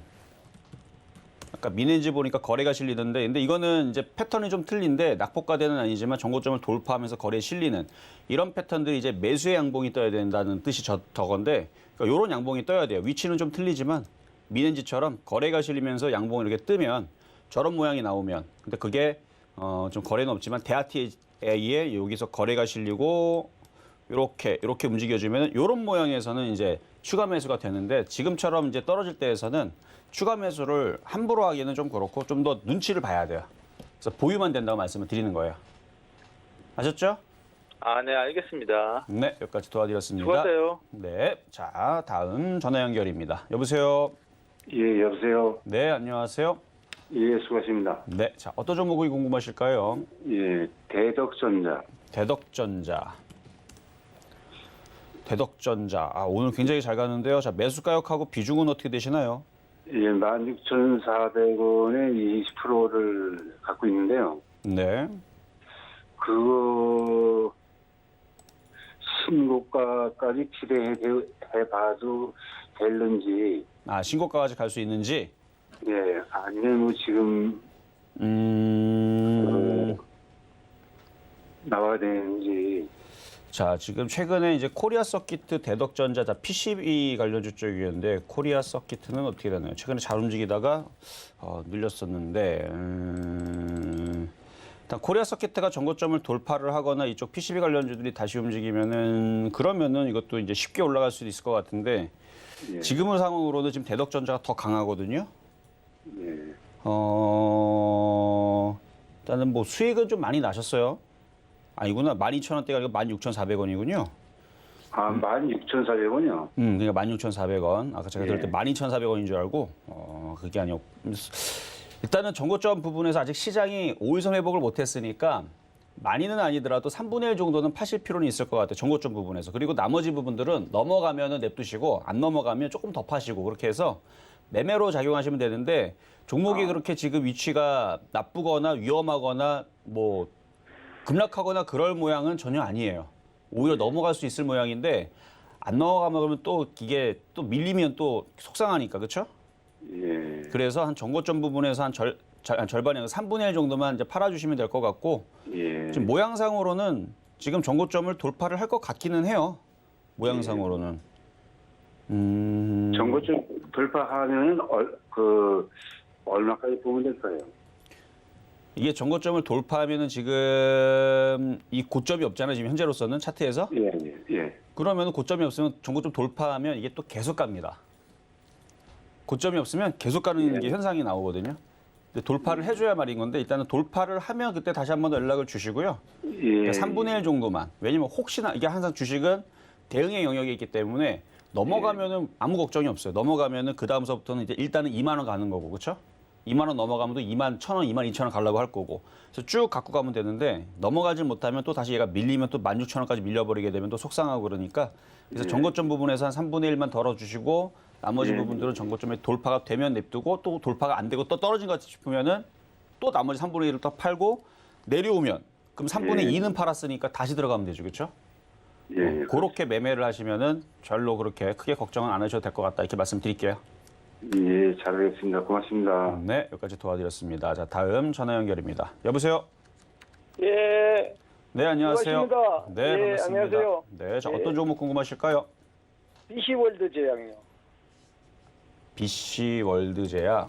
아까 미넨지 보니까 거래가 실리던데 근데 이거는 이제 패턴이 좀 틀린데 낙폭과대는 아니지만 정고점을 돌파하면서 거래에 실리는 이런 패턴들이 이제 매수의 양봉이 떠야 된다는 뜻이 저건데 그러니까 이런 양봉이 떠야 돼요. 위치는 좀 틀리지만 미넨지처럼 거래가 실리면서 양봉이 이렇게 뜨면 저런 모양이 나오면 근데 그게 좀 거래는 없지만 대아티아에 여기서 거래가 실리고 이렇게 움직여주면 이런 모양에서는 이제 추가 매수가 되는데 지금처럼 이제 떨어질 때에서는 추가 매수를 함부로 하기는 좀 그렇고 좀 더 눈치를 봐야 돼요. 그래서 보유만 된다고 말씀을 드리는 거예요. 아셨죠? 아, 네, 알겠습니다. 네, 여기까지 도와드렸습니다. 수고하세요. 네, 자 다음 전화 연결입니다. 여보세요. 예, 여보세요. 네, 안녕하세요. 예, 수고하십니다. 네, 자 어떤 종목이 궁금하실까요? 예, 대덕전자. 대덕전자. 아, 오늘 굉장히 잘 가는데요. 자, 매수가격하고 비중은 어떻게 되시나요? 예, 16,400원에 20%를 갖고 있는데요. 네. 그거 신고가까지 기대해봐도 될는지, 아, 신고가까지 갈 수 있는지. 예, 아니면 뭐 지금 나와야 되는지. 자, 지금 최근에 이제 코리아 서킷 대덕전자 다 PCB 관련주 쪽이었는데 코리아 서킷은 어떻게 되나요? 최근에 잘 움직이다가 늘렸었는데 일단 코리아 서킷가 전고점을 돌파를 하거나 이쪽 PCB 관련주들이 다시 움직이면은 그러면은 이것도 이제 쉽게 올라갈 수도 있을 것 같은데 예, 지금의 상황으로는 지금 대덕전자가 더 강하거든요. 예. 일단은 뭐 수익은 좀 많이 나셨어요. 아니구나. 12,000원대가 아니고 16,400원이군요. 아, 16,400원이요? 그러니까 16,400원. 아까 제가 들을 때 예. 12,400원인 줄 알고, 그게 아니고. 일단은 전고점 부분에서 아직 시장이 5일선 회복을 못했으니까 많이는 아니더라도 3분의 1 정도는 파실 필요는 있을 것 같아요. 전고점 부분에서. 그리고 나머지 부분들은 넘어가면은 냅두시고 안 넘어가면 조금 더 파시고 그렇게 해서 매매로 작용하시면 되는데 종목이 그렇게 지금 위치가 나쁘거나 위험하거나 뭐 급락하거나 그럴 모양은 전혀 아니에요. 오히려 넘어갈 수 있을 모양인데 안 넘어가면 또 이게 또 밀리면 또 속상하니까 그렇죠? 예. 그래서 한 전고점 부분에서 한 절반이 아니라 3분의 1 정도만 이제 팔아주시면 될 것 같고 예. 지금 모양상으로는 지금 전고점을 돌파를 할 것 같기는 해요. 모양상으로는. 전고점 돌파하면은 얼마까지 보면 될까요? 이게 전고점을 돌파하면은 지금 이 고점이 없잖아요. 지금 현재로서는 차트에서. 예, 예, 예. 그러면 고점이 없으면 전고점 돌파하면 이게 또 계속 갑니다. 고점이 없으면 계속 가는 게 현상이 나오거든요. 근데 돌파를 해줘야 말인 건데 일단은 돌파를 하면 그때 다시 한 번 더 연락을 주시고요. 예. 그러니까 3분의 1 정도만. 왜냐면 혹시나 이게 항상 주식은 대응의 영역이 있기 때문에 넘어가면은 아무 걱정이 없어요. 넘어가면은 그 다음서부터는 이제 일단은 2만 원 가는 거고, 그렇죠? 2만 원 넘어가면 또 2만 1,000원, 2만 2천 원 가려고 할 거고. 그래서 쭉 갖고 가면 되는데 넘어가지 못하면 또 다시 얘가 밀리면 또 16,000원까지 밀려버리게 되면 또 속상하고 그러니까 그래서 전고점 부분에서 한 3분의 1만 덜어주시고 나머지 부분들은 전고점에 돌파가 되면 냅두고 또 돌파가 안 되고 또 떨어진 것 같이 싶으면은 또 나머지 3분의 1을 또 팔고 내려오면 그럼 3분의 2는 팔았으니까 다시 들어가면 되죠, 그렇죠? 예. 그렇게 매매를 하시면은 별로 그렇게 크게 걱정은 안 하셔도 될 것 같다 이렇게 말씀드릴게요. 예, 잘하겠습니다. 고맙습니다. 네, 여기까지 도와드렸습니다. 자, 다음 전화 연결입니다. 여보세요? 예, 네, 안녕하세요. 수고하십니다. 네, 예, 반갑습니다. 안녕하세요. 네, 자, 예. 어떤 종목 궁금하실까요? BC월드 제약이요. BC월드제약.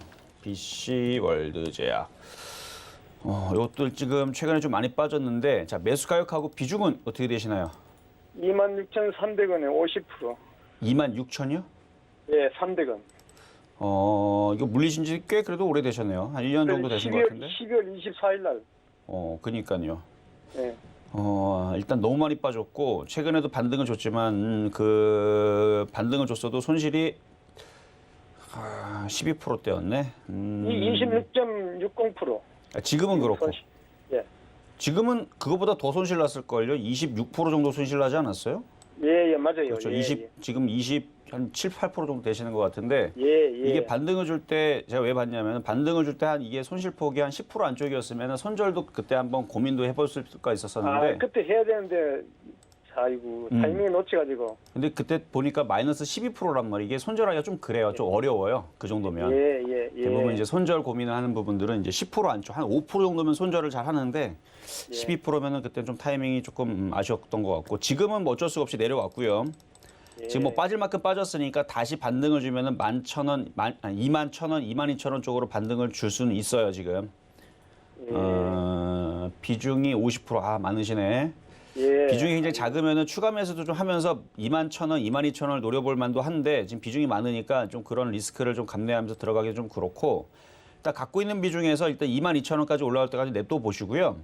이것도 지금 최근에 좀 많이 빠졌는데, 자, 매수 가격하고 비중은 어떻게 되시나요? 26,300원에 50%. 26,000이요? 예, 300원. 이거 물리신 지 꽤 그래도 오래되셨네요. 한 1년 정도 되신 것 같은데? 12월 24일 날. 그니까요. 예. 일단 너무 많이 빠졌고, 최근에도 반등은 줬지만, 그, 반등을 줬어도 손실이 12%대였네. 26.60%. 지금은 그렇고. 예. 지금은 그거보다 더 손실 났을걸요? 26% 정도 손실 나지 않았어요? 예, 예, 맞아요. 그렇죠. 예, 지금 20, 한 7, 8% 정도 되시는 것 같은데, 예, 예. 이게 반등을 줄 때, 제가 왜 봤냐면, 반등을 줄 때 한 이게 손실폭이 한 10% 안쪽이었으면 손절도 그때 한번 고민도 해볼 수가 있었었는데, 그때 해야 되는데, 아이고, 타이밍을 놓쳐가지고. 근데 그때 보니까 마이너스 12%란 말이에요. 이게 손절하기가 좀 그래요. 좀 어려워요. 그 정도면. 예, 예, 예. 대부분 이제 손절 고민을 하는 부분들은 이제 10% 안쪽, 한 5% 정도면 손절을 잘 하는데 12%면은 그때 좀 타이밍이 조금 아쉬웠던 것 같고 지금은 뭐 어쩔 수가 없이 내려왔고요. 예. 지금 뭐 빠질 만큼 빠졌으니까 다시 반등을 주면은 11,000원, 21,000원, 22,000원 쪽으로 반등을 줄 수는 있어요 지금. 예. 비중이 50% 많으시네. 예. 비중이 굉장히 작으면은 추가 매수도 좀 하면서 21,000원, 22,000원을 노려볼 만도 한데 지금 비중이 많으니까 좀 그런 리스크를 좀 감내하면서 들어가기 좀 그렇고 일단 갖고 있는 비중에서 일단 22,000원까지 올라갈 때까지 냅둬 보시고요.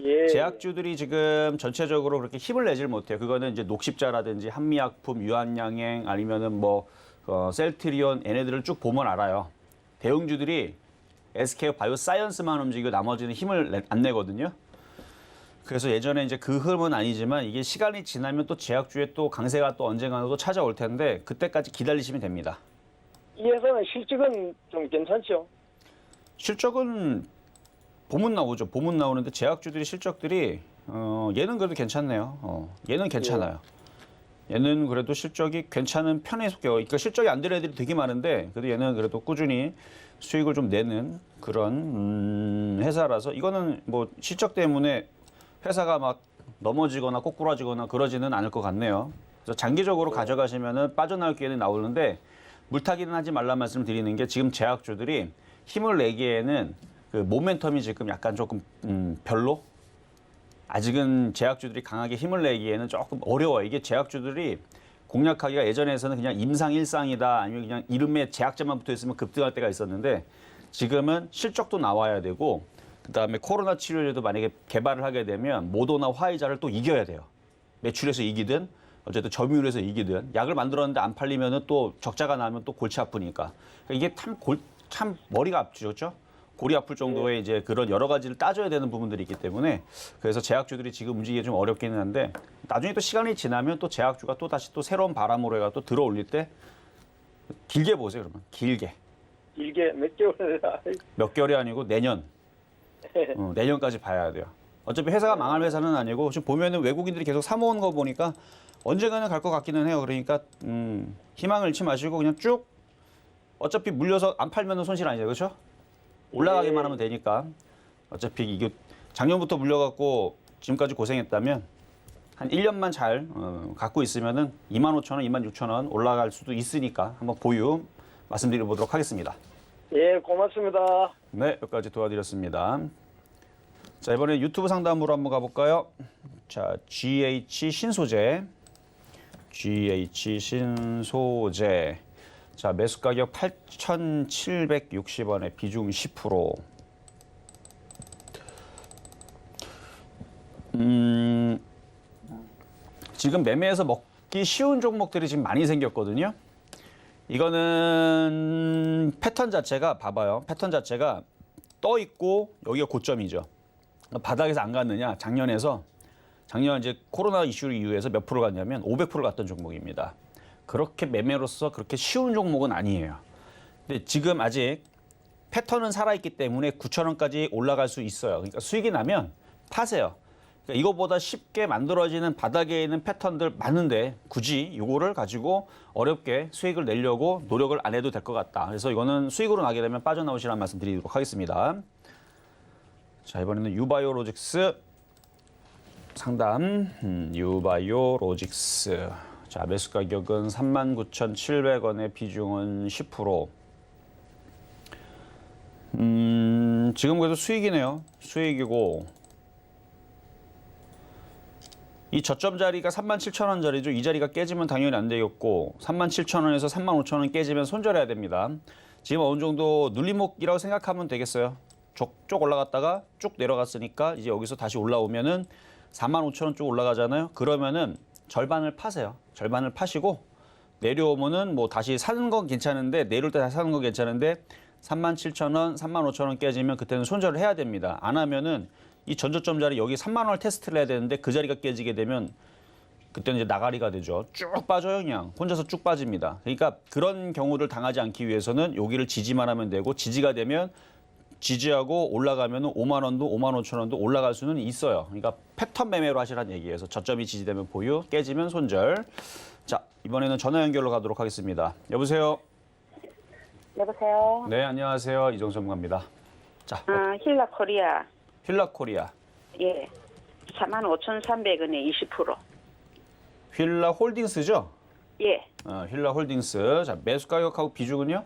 예. 제약주들이 지금 전체적으로 그렇게 힘을 내질 못해요. 그거는 이제 녹십자라든지 한미약품, 유한양행 아니면은 뭐 셀트리온 얘네들을 쭉 보면 알아요. 대형주들이 SK 바이오사이언스만 움직이고 나머지는 힘을 안 내거든요. 그래서 예전에 이제 그 흐름은 아니지만 이게 시간이 지나면 또 제약주의 또 강세가 또 언젠가 또 찾아올 텐데 그때까지 기다리시면 됩니다. 이 회사는 실적은 좀 괜찮죠? 실적은 보문 나오죠. 보문 나오는데 제약주들이 실적들이 얘는 그래도 괜찮네요. 얘는 괜찮아요. 얘는 그래도 실적이 괜찮은 편에 속해요. 그러니까 실적이 안 되는 애들이 되게 많은데 그래도 얘는 그래도 꾸준히 수익을 좀 내는 그런 회사라서 이거는 뭐 실적 때문에 회사가 막 넘어지거나 꼬꾸라지거나 그러지는 않을 것 같네요. 그래서 장기적으로 가져가시면은 빠져나올 기회는 나오는데 물타기는 하지 말라 말씀 드리는 게 지금 제약주들이 힘을 내기에는 그 모멘텀이 지금 약간 조금 별로 아직은 제약주들이 강하게 힘을 내기에는 조금 어려워요. 이게 제약주들이 공략하기가 예전에서는 그냥 임상일상이다 아니면 그냥 이름에 제약자만 붙어 있으면 급등할 때가 있었는데 지금은 실적도 나와야 되고 그다음에 코로나 치료제도 만약에 개발을 하게 되면 모더나 화이자를 또 이겨야 돼요. 매출에서 이기든 어쨌든 점유율에서 이기든 약을 만들었는데 안 팔리면은 또 적자가 나면 또 골치 아프니까 그러니까 이게 참 머리가 아프죠. 골이 아플 정도의 이제 그런 여러 가지를 따져야 되는 부분들이 있기 때문에 그래서 제약주들이 지금 움직이기 좀 어렵기는 한데 나중에 또 시간이 지나면 또 제약주가 또 다시 또 새로운 바람으로 해가 또 들어올릴 때 길게 보세요. 그러면 길게 길게 몇 개월. 몇 개월이 아니고 내년 내년까지 봐야 돼요. 어차피 회사가 망할 회사는 아니고 지금 보면은 외국인들이 계속 사모은 거 보니까 언젠가는 갈 것 같기는 해요. 그러니까 희망을 잃지 마시고 그냥 쭉 어차피 물려서 안 팔면은 손실 아니죠, 그렇죠? 올라가기만 하면 되니까 어차피 이게 작년부터 물려갖고 지금까지 고생했다면 한 1년만 잘 갖고 있으면은 25,000원, 26,000원 올라갈 수도 있으니까 한번 보유 말씀드려보도록 하겠습니다. 예, 고맙습니다. 네, 여기까지 도와드렸습니다. 자, 이번에 유튜브 상담으로 한번 가볼까요? 자, GH 신소재. 자, 매수 가격 8,760원에 비중 10%. 지금 매매해서 먹기 쉬운 종목들이 지금 많이 생겼거든요. 이거는 패턴 자체가 봐봐요. 패턴 자체가 떠 있고 여기가 고점이죠. 바닥에서 안 갔느냐? 작년 이제 코로나 이슈 이후에서 몇 프로 갔냐면 500% 갔던 종목입니다. 그렇게 매매로서 그렇게 쉬운 종목은 아니에요. 근데 지금 아직 패턴은 살아있기 때문에 9,000원까지 올라갈 수 있어요. 그러니까 수익이 나면 파세요. 그러니까 이거보다 쉽게 만들어지는 바닥에 있는 패턴들 많은데 굳이 이거를 가지고 어렵게 수익을 내려고 노력을 안 해도 될 것 같다. 그래서 이거는 수익으로 나게 되면 빠져나오시라는 말씀 드리도록 하겠습니다. 자, 이번에는 유바이오로직스 상담. 유바이오로직스. 자, 매수 가격은 39,700원에 비중은 10%. 지금 그래도 수익이네요. 수익이고 이 저점 자리가 37,000원 자리죠. 이 자리가 깨지면 당연히 안 되겠고 37,000원에서 35,000원 깨지면 손절해야 됩니다. 지금 어느 정도 눌림목이라고 생각하면 되겠어요. 쭉 올라갔다가 쭉 내려갔으니까 이제 여기서 다시 올라오면은 45,000원 쪽 올라가잖아요. 그러면은 절반을 파세요. 절반을 파시고 내려오면은 뭐 다시 사는 건 괜찮은데 내려올 때 다시 사는 건 괜찮은데 37,000원, 35,000원 깨지면 그때는 손절을 해야 됩니다. 안 하면은 이 전저점 자리 여기 3만 원을 테스트를 해야 되는데 그 자리가 깨지게 되면 그때는 이제 나가리가 되죠. 쭉 빠져요, 그냥. 혼자서 쭉 빠집니다. 그러니까 그런 경우를 당하지 않기 위해서는 여기를 지지만 하면 되고 지지가 되면 지지하고 올라가면 5만 원도 5만 5천 원도 올라갈 수는 있어요. 그러니까 패턴 매매로 하시라는 얘기예요. 저점이 지지되면 보유, 깨지면 손절. 자, 이번에는 전화 연결로 가도록 하겠습니다. 여보세요? 여보세요? 네, 안녕하세요. 이정수 전문가입니다. 자, 힐라 코리아. 힐라 코리아. 예. 45,300원에 20%. 힐라 홀딩스죠? 예. 힐라 홀딩스. 자, 매수 가격하고 비중은요?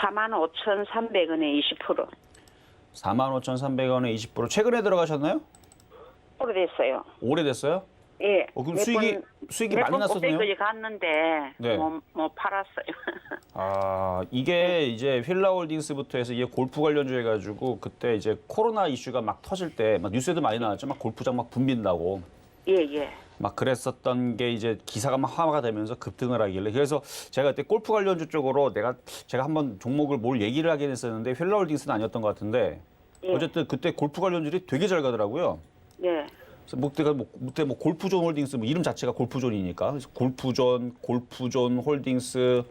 45,300원에 20%. 45,300원에 20%. 최근에 들어가셨나요? 오래됐어요. 오래됐어요? 예. 그럼 몇 수익이 몇 많이 번 났었네요. 꼭대기까지 갔는데 네. 뭐 팔았어요. 아, 이게 이제 휠라홀딩스부터 해서 이게 골프 관련주 해가지고 그때 이제 코로나 이슈가 막 터질 때 막 뉴스에도 많이 나왔죠. 막 골프장 막 붐빈다고. 예. 막 그랬었던 게 이제 기사가 막 화가 되면서 급등을 하길래 그래서 제가 그때 골프 관련주 쪽으로 제가 한번 종목을 뭘 얘기를 하긴 했었는데 휠라홀딩스는 아니었던 것 같은데 예. 어쨌든 그때 골프 관련주들이 되게 잘 가더라고요. 예. 그래서 그때 뭐 골프존 홀딩스 뭐 이름 자체가 골프존이니까 그래서 골프존 홀딩스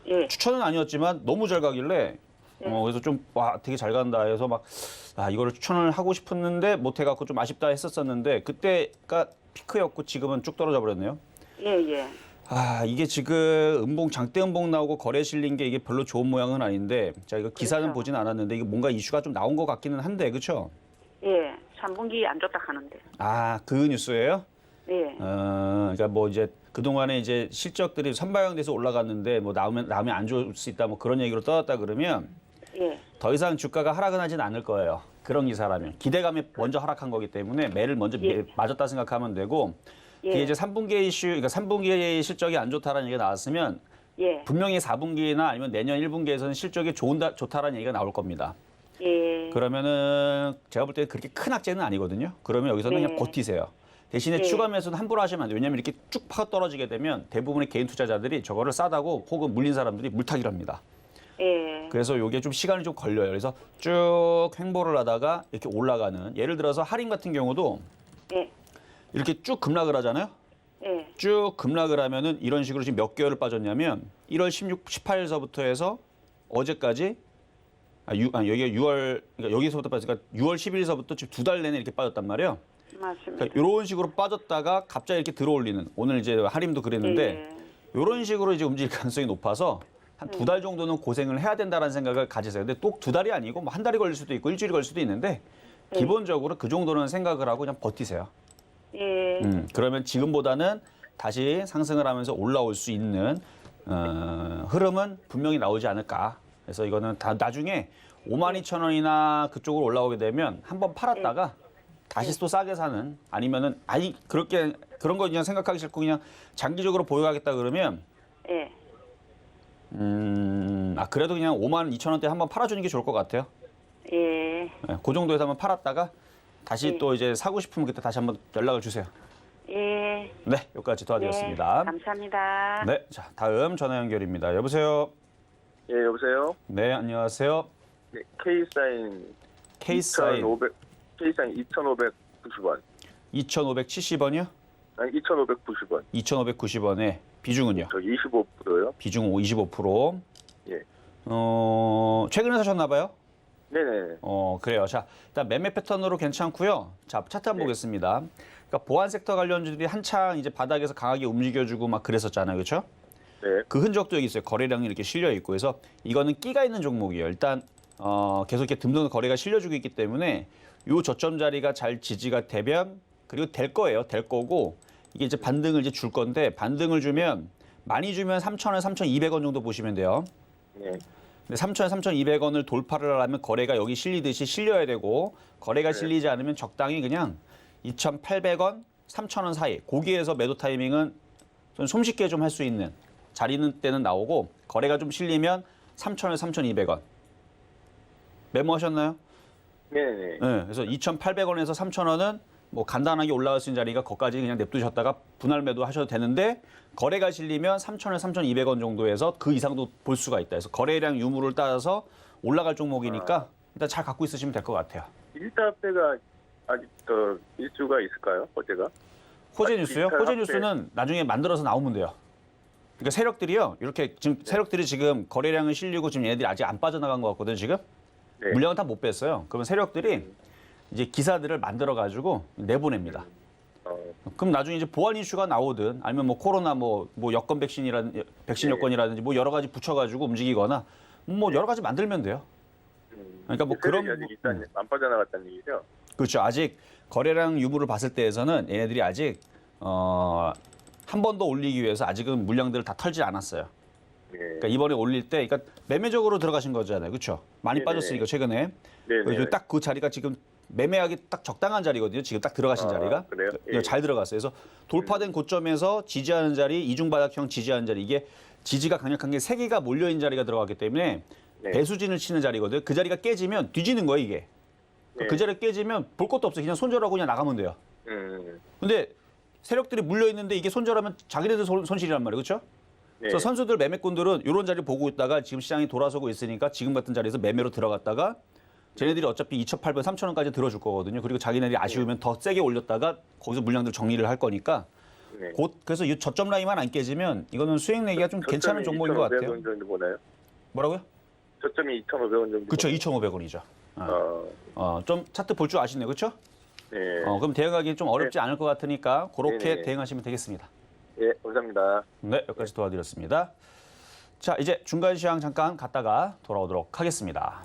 예. 추천은 아니었지만 너무 잘 가길래 그래서 좀 와 되게 잘 간다 해서 막 이거를 추천을 하고 싶었는데 못 해갖고 좀 아쉽다 했었었는데 그때가 피크였고 지금은 쭉 떨어져 버렸네요. 예. 이게 지금 장대 음봉 나오고 거래 실린 게 이게 별로 좋은 모양은 아닌데 제가 이거 기사는 그렇죠. 보진 않았는데 이게 뭔가 이슈가 좀 나온 것 같기는 한데 그렇죠? 예. 3분기 안 좋다 하는데. 그 뉴스예요? 예. 그러니까 뭐 이제 그동안에 이제 실적들이 선방향돼서 올라갔는데 뭐 나오면 안 좋을 수 있다 뭐 그런 얘기로 떠났다 그러면 예. 더 이상 주가가 하락은 하진 않을 거예요. 그런 기사라면. 기대감이 먼저 하락한 거기 때문에 매를 먼저 맞았다 생각하면 되고 이게 이제 3분기 이슈, 그러니까 3분기의 실적이 안 좋다라는 얘기가 나왔으면 예. 분명히 4분기나 아니면 내년 1분기에서는 실적이 좋다라는 얘기가 나올 겁니다. 예. 그러면은 제가 볼 때 그렇게 큰 악재는 아니거든요. 그러면 여기서는 네. 그냥 버티세요. 대신에 추가 매수는 함부로 하시면 안 돼요. 왜냐하면 이렇게 쭉 파고 떨어지게 되면 대부분의 개인 투자자들이 저거를 싸다고 혹은 물린 사람들이 물타기를 합니다. 예. 그래서 이게 좀 시간이 좀 걸려요. 그래서 쭉 횡보를 하다가 이렇게 올라가는 예를 들어서 할인 같은 경우도 예. 이렇게 쭉 급락을 하잖아요. 예. 쭉 급락을 하면은 이런 식으로 지금 몇 개월을 빠졌냐면 1월 18일서부터 해서 어제까지 여기가 6월 그러니까 여기서부터 빠졌으니까 6월 10일서부터 지금 2달 내내 이렇게 빠졌단 말이에요. 맞습니다. 그러니까 이런 식으로 빠졌다가 갑자기 이렇게 들어올리는 오늘 이제 할인도 그랬는데 이런 식으로 이제 움직일 가능성이 높아서 한 2달 정도는 고생을 해야 된다라는 생각을 가지세요. 근데 또 2달이 아니고 뭐 한 달이 걸릴 수도 있고 일주일이 걸릴 수도 있는데 기본적으로 그 정도는 생각을 하고 그냥 버티세요. 예. 그러면 지금보다는 다시 상승을 하면서 올라올 수 있는 흐름은 분명히 나오지 않을까. 그래서 이거는 다 나중에 52,000원이나 그쪽으로 올라오게 되면 한번 팔았다가 다시 또 싸게 사는 아니면은 그런 거 그냥 생각하기 싫고 그냥 장기적으로 보유하겠다 그러면 예. 그래도 그냥 52,000원대 한번 팔아주는 게 좋을 것 같아요. 예. 그 정도에서 한번 팔았다가 다시 또 이제 사고 싶으면 그때 다시 한번 연락을 주세요. 예. 네, 여기까지 도와드렸습니다. 예. 감사합니다. 네, 자 다음 전화 연결입니다. 여보세요. 예, 여보세요. 네, 안녕하세요. 네, K사인 K사인 2,590원. 2,570원이요? 아니, 2,590원. 2,590원에 비중은요? 저 25%요. 비중 25%. 예. 최근에 사셨나 봐요? 네네. 그래요. 자, 일단 매매 패턴으로 괜찮고요. 자, 차트 한번 보겠습니다. 그러니까 보안 섹터 관련주들이 한창 이제 바닥에서 강하게 움직여주고 막 그랬었잖아요. 그렇죠? 네. 그 흔적도 여기 있어요. 거래량이 이렇게 실려 있고 그래서 이거는 끼가 있는 종목이에요. 일단 계속 이렇게 듬뿍 거래가 실려주고 있기 때문에 요 저점 자리가 잘 지지가 되면 그리고 될 거예요. 될 거고 이게 이제 반등을 이제 줄 건데 반등을 주면 많이 주면 3,000원, 3,200원 정도 보시면 돼요. 네. 근데 3,000원, 3,200원을 돌파를 하려면 거래가 여기 실리듯이 실려야 되고 거래가 실리지 않으면 적당히 그냥 2,800원, 3,000원 사이 거기에서 매도 타이밍은 좀 손쉽게 좀 할 수 있는 자리는 때는 나오고 거래가 좀 실리면 3,000원, 3,200원. 메모하셨나요? 네네. 네, 그래서 2,800원에서 3,000원은 뭐 간단하게 올라갈 수 있는 자리가 거기까지 그냥 냅두셨다가 분할 매도 하셔도 되는데 거래가 실리면 3,000원, 3,200원 정도에서 그 이상도 볼 수가 있다. 그래서 거래량 유무를 따라서 올라갈 종목이니까 일단 잘 갖고 있으시면 될 것 같아요. 일자배가 아직 더 일주가 있을까요? 어제가? 호재 뉴스요? 기타 호재 합계. 뉴스는 나중에 만들어서 나오면 돼요. 그러니까 세력들이요. 이렇게 지금 세력들이 지금 거래량을 실리고 지금 얘네들이 아직 안 빠져나간 것 같거든요. 지금 네. 물량은 다 못 뺐어요. 그러면 세력들이 이제 기사들을 만들어 가지고 내보냅니다. 그럼 나중에 이제 보안 이슈가 나오든 아니면 뭐 코로나 뭐 여권 백신 여권이라든지 뭐 여러 가지 붙여가지고 움직이거나 뭐 여러 가지 만들면 돼요. 그러니까 뭐 그런 아직 일단 안 빠져나갔다는 얘기죠. 그렇죠. 아직 거래량 유무를 봤을 때에서는 얘네들이 아직 한 번 더 올리기 위해서 아직은 물량들을 다 털지 않았어요. 네. 그러니까 이번에 올릴 때, 그러니까 매매적으로 들어가신 거잖아요, 그렇죠? 많이 네네. 빠졌으니까 최근에 네네. 딱 그 자리가 지금 매매하기 딱 적당한 자리거든요. 지금 딱 들어가신 자리가. 그래요? 예, 잘 들어갔어요. 그래서 돌파된 고점에서 지지하는 자리, 이중바닥형 지지하는 자리, 이게 지지가 강력한 게 3개가 몰려있는 자리가 들어갔기 때문에 네. 배수진을 치는 자리거든요. 그 자리가 깨지면 뒤지는 거예요, 이게. 네. 그 자리가 깨지면 볼 것도 없어요. 그냥 손절하고 그냥 나가면 돼요. 근데 세력들이 물려있는데 이게 손절하면 자기네들 손실이란 말이에요. 그렇죠? 네. 그래서 선수들, 매매꾼들은 이런 자리 보고 있다가 지금 시장이 돌아서고 있으니까 지금 같은 자리에서 매매로 들어갔다가 쟤네들이 어차피 2,800원, 3,000원까지 들어줄 거거든요. 그리고 자기네들이 아쉬우면 더 세게 올렸다가 거기서 물량들 정리를 할 거니까 네. 곧 그래서 이 저점 라인만 안 깨지면 이거는 수익 내기가 좀 괜찮은 종목인 것 같아요. 2,500원 정도 보나요? 뭐라고요? 저점이 2,500원 정도. 그렇죠. 2,500원이죠. 좀 차트 볼 줄 아시네요. 그렇죠? 네. 그럼 대응하기 좀 어렵지 않을 것 같으니까 그렇게 네네. 대응하시면 되겠습니다. 예, 감사합니다. 네, 여기까지 도와드렸습니다. 자, 이제 중간 시황 잠깐 갔다가 돌아오도록 하겠습니다.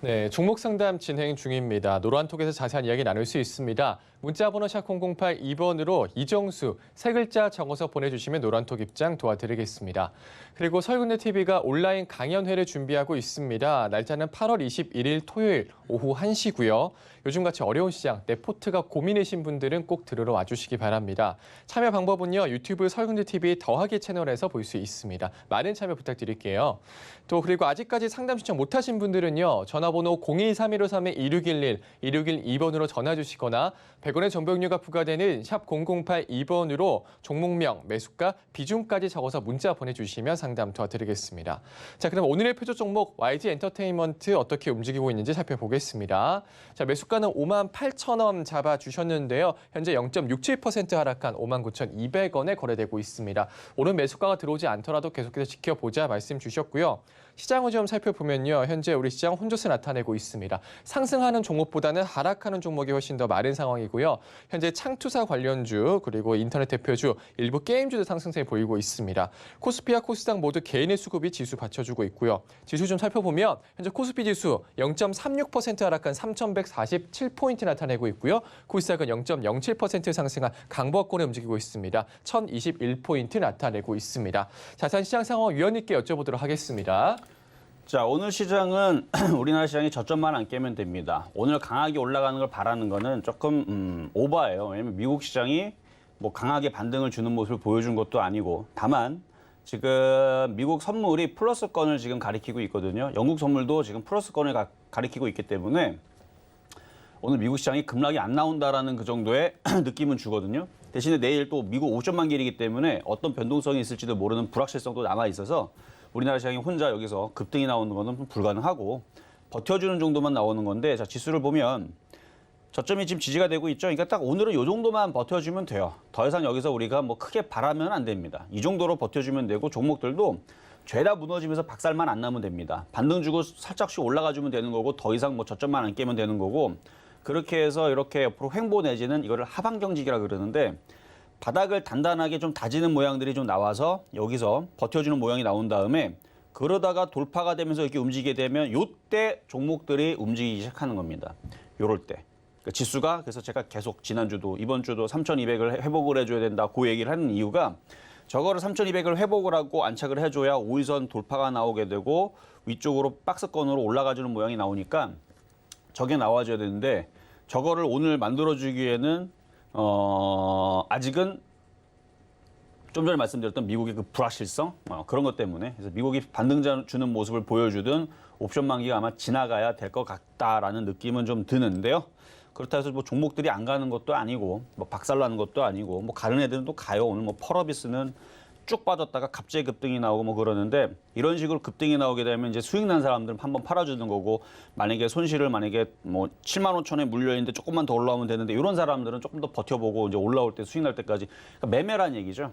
네, 종목 상담 진행 중입니다. 노란톡에서 자세한 이야기 나눌 수 있습니다. 문자번호 샵 008 2번으로 이정수 세 글자 적어서 보내주시면 노란톡 입장 도와드리겠습니다. 그리고 설국내 TV가 온라인 강연회를 준비하고 있습니다. 날짜는 8월 21일 토요일 오후 1시고요. 요즘같이 어려운 시장, 레포트가 고민이신 분들은 꼭 들으러 와주시기 바랍니다. 참여 방법은요. 유튜브 설국내 TV 더하기 채널에서 볼 수 있습니다. 많은 참여 부탁드릴게요. 또 그리고 아직까지 상담 신청 못하신 분들은요. 전화번호 023-1531-2611, 2612번으로 전화 주시거나 100원의 정보용료가 부과되는 샵 008 2번으로 종목명, 매수가, 비중까지 적어서 문자 보내주시면 상담 도와드리겠습니다. 자, 그럼 오늘의 표적 종목 YG 엔터테인먼트 어떻게 움직이고 있는지 살펴보겠습니다. 자, 매수가는 58,000원 잡아주셨는데요. 현재 0.67% 하락한 59,200원에 거래되고 있습니다. 오늘 매수가가 들어오지 않더라도 계속해서 지켜보자 말씀 주셨고요. 시장을 좀 살펴보면요. 현재 우리 시장 혼조세 나타내고 있습니다. 상승하는 종목보다는 하락하는 종목이 훨씬 더 많은 상황이고요. 현재 창투사 관련주 그리고 인터넷 대표주, 일부 게임주도 상승세 보이고 있습니다. 코스피와 코스닥 모두 개인의 수급이 지수 받쳐주고 있고요. 지수 좀 살펴보면 현재 코스피 지수 0.36% 하락한 3,147포인트 나타내고 있고요. 코스닥은 0.07% 상승한 강보권에 움직이고 있습니다. 1,021포인트 나타내고 있습니다. 자세한 시장 상황 위원님께 여쭤보도록 하겠습니다. 자, 오늘 시장은 우리나라 시장이 저점만 안 깨면 됩니다. 오늘 강하게 올라가는 걸 바라는 거는 조금 오버예요. 왜냐면 미국 시장이 뭐 강하게 반등을 주는 모습을 보여준 것도 아니고, 다만 지금 미국 선물이 플러스권을 지금 가리키고 있거든요. 영국 선물도 지금 플러스권을 가리키고 있기 때문에 오늘 미국 시장이 급락이 안 나온다라는 그 정도의 느낌은 주거든요. 대신에 내일 또 미국 옵션 길이기 때문에 어떤 변동성이 있을지도 모르는 불확실성도 남아 있어서 우리나라 시장이 혼자 여기서 급등이 나오는 것은 불가능하고 버텨주는 정도만 나오는 건데, 자, 지수를 보면 저점이 지금 지지가 되고 있죠. 그러니까 딱 오늘은 이 정도만 버텨주면 돼요. 더 이상 여기서 우리가 뭐 크게 바라면 안 됩니다. 이 정도로 버텨주면 되고, 종목들도 죄다 무너지면서 박살만 안 나면 됩니다. 반등 주고 살짝씩 올라가주면 되는 거고, 더 이상 뭐 저점만 안 깨면 되는 거고, 그렇게 해서 이렇게 옆으로 횡보 내지는 이거를 하방경직이라 그러는데, 바닥을 단단하게 좀 다지는 모양들이 좀 나와서 여기서 버텨주는 모양이 나온 다음에 그러다가 돌파가 되면서 이렇게 움직이게 되면 요때 종목들이 움직이기 시작하는 겁니다. 요럴 때. 그러니까 지수가, 그래서 제가 계속 지난주도 이번 주도 3,200을 회복을 해줘야 된다 그 얘기를 하는 이유가, 저거를 3,200을 회복을 하고 안착을 해줘야 5일선 돌파가 나오게 되고 위쪽으로 박스권으로 올라가주는 모양이 나오니까 저게 나와줘야 되는데, 저거를 오늘 만들어주기에는 아직은 좀 전에 말씀드렸던 미국의 그 불확실성 그런 것 때문에, 그래서 미국이 반등 주는 모습을 보여주든 옵션 만기가 아마 지나가야 될 것 같다라는 느낌은 좀 드는데요. 그렇다 해서 뭐 종목들이 안 가는 것도 아니고 뭐 박살나는 것도 아니고, 뭐 가는 애들은 또 가요. 오늘 뭐 펄어비스는 쭉 빠졌다가 갑자기 급등이 나오고 뭐 그러는데, 이런 식으로 급등이 나오게 되면 이제 수익 난 사람들은 한번 팔아주는 거고, 만약에 손실을 만약에 뭐 75,000원에 물려있는데 조금만 더 올라오면 되는데, 이런 사람들은 조금 더 버텨보고 이제 올라올 때 수익 날 때까지, 그러니까 매매란 얘기죠.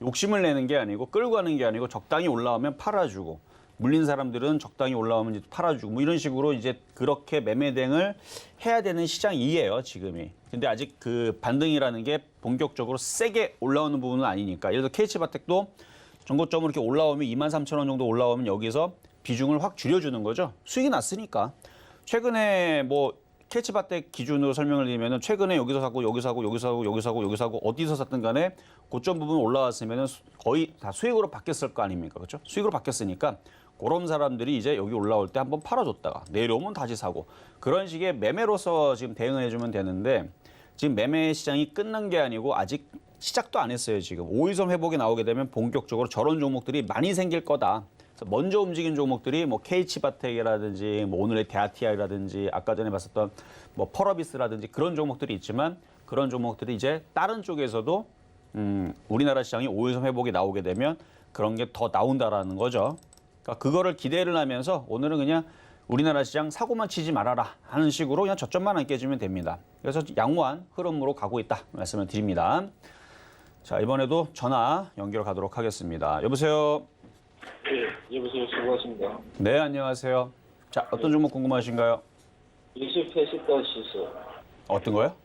욕심을 내는 게 아니고 끌고 가는 게 아니고 적당히 올라오면 팔아주고, 물린 사람들은 적당히 올라오면 이제 팔아주고, 뭐 이런 식으로 이제 그렇게 매매 대응을 해야 되는 시장이에요, 지금이. 근데 아직 그 반등이라는 게 본격적으로 세게 올라오는 부분은 아니니까. 예를 들어 KH바텍도 전고점으로 이렇게 올라오면 23,000원 정도 올라오면 여기서 비중을 확 줄여주는 거죠. 수익이 났으니까. 최근에 뭐 KH바텍 기준으로 설명을 드리면은, 최근에 여기서 사고 여기서 사고 여기서 사고 여기서 사고 여기서 사고 어디서 샀든 간에 고점 부분 올라왔으면은 거의 다 수익으로 바뀌었을 거 아닙니까? 그렇죠? 수익으로 바뀌었으니까 그런 사람들이 이제 여기 올라올 때 한번 팔아줬다가 내려오면 다시 사고 그런 식의 매매로서 지금 대응을 해주면 되는데 지금 매매 시장이 끝난 게 아니고 아직 시작도 안 했어요. 지금 5일선 회복이 나오게 되면 본격적으로 저런 종목들이 많이 생길 거다. 그래서 먼저 움직인 종목들이 뭐 KH바텍이라든지 뭐 오늘의 대아티아이라든지 아까 전에 봤었던 뭐 펄어비스라든지 그런 종목들이 있지만 그런 종목들이 이제 다른 쪽에서도 우리나라 시장이 5일선 회복이 나오게 되면 그런 게 더 나온다라는 거죠. 그러니까 그거를 기대를 하면서 오늘은 그냥 우리나라 시장 사고만 치지 말아라 하는 식으로 그냥 저점만 안 깨주면 됩니다. 그래서 양호한 흐름으로 가고 있다 말씀을 드립니다. 자, 이번에도 전화 연결 가도록 하겠습니다. 여보세요? 예, 여보세요. 수고하십니다. 네, 안녕하세요. 자, 어떤 종목 궁금하신가요? 이수 페시타시스. 어떤 거요?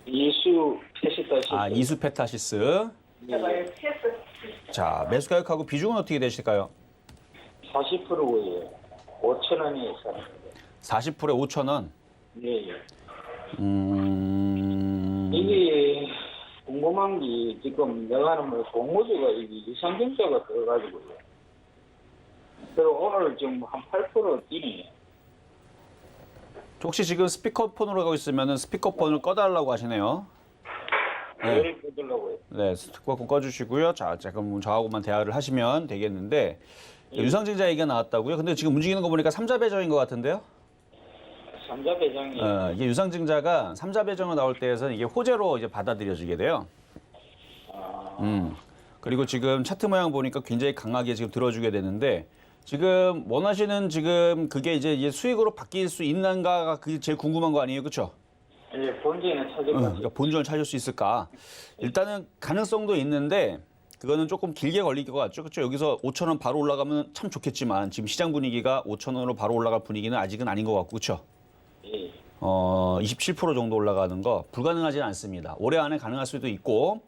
이수 페시타시스. 아, 이수페타시스. 자, 매수 가격하고 비중은 어떻게 되실까요? 40%예요. 5,000원이 있습니다. 40%에 5,000원. 예, 예. 이게 궁금한 게 지금 내가 하는 뭐 동무주가 이게 유상증자가 들어가지고요. 그리고 오늘 지금 한 8% 뛰네. 혹시 지금 스피커폰으로 가고 있으면 스피커폰을 꺼달라고 하시네요. 네. 왜 끊으려고요? 네, 스피커폰 꺼주시고요. 자, 그럼 저하고만 대화를 하시면 되겠는데 유상증자 얘기가 나왔다고요? 근데 지금 움직이는 거 보니까 삼자 배정인 것 같은데요? 삼자 배정이 이게 유상증자가 삼자 배정을 나올 때에서는 이게 호재로 이제 받아들여지게 돼요. 그리고 지금 차트 모양 보니까 굉장히 강하게 지금 들어주게 되는데 지금 원하시는 지금 그게 이제 수익으로 바뀔 수 있는가가 그게 제일 궁금한 거 아니에요, 그렇죠? 예, 본전에 찾을 것 그러니까 본전을 찾을 수 있을까? 일단은 가능성도 있는데 그거는 조금 길게 걸릴 것 같죠, 그렇죠? 여기서 5,000원 바로 올라가면 참 좋겠지만 지금 시장 분위기가 5,000원으로 바로 올라갈 분위기는 아직은 아닌 것 같고, 그렇죠? 예. 27% 정도 올라가는 거 불가능하지는 않습니다. 올해 안에 가능할 수도 있고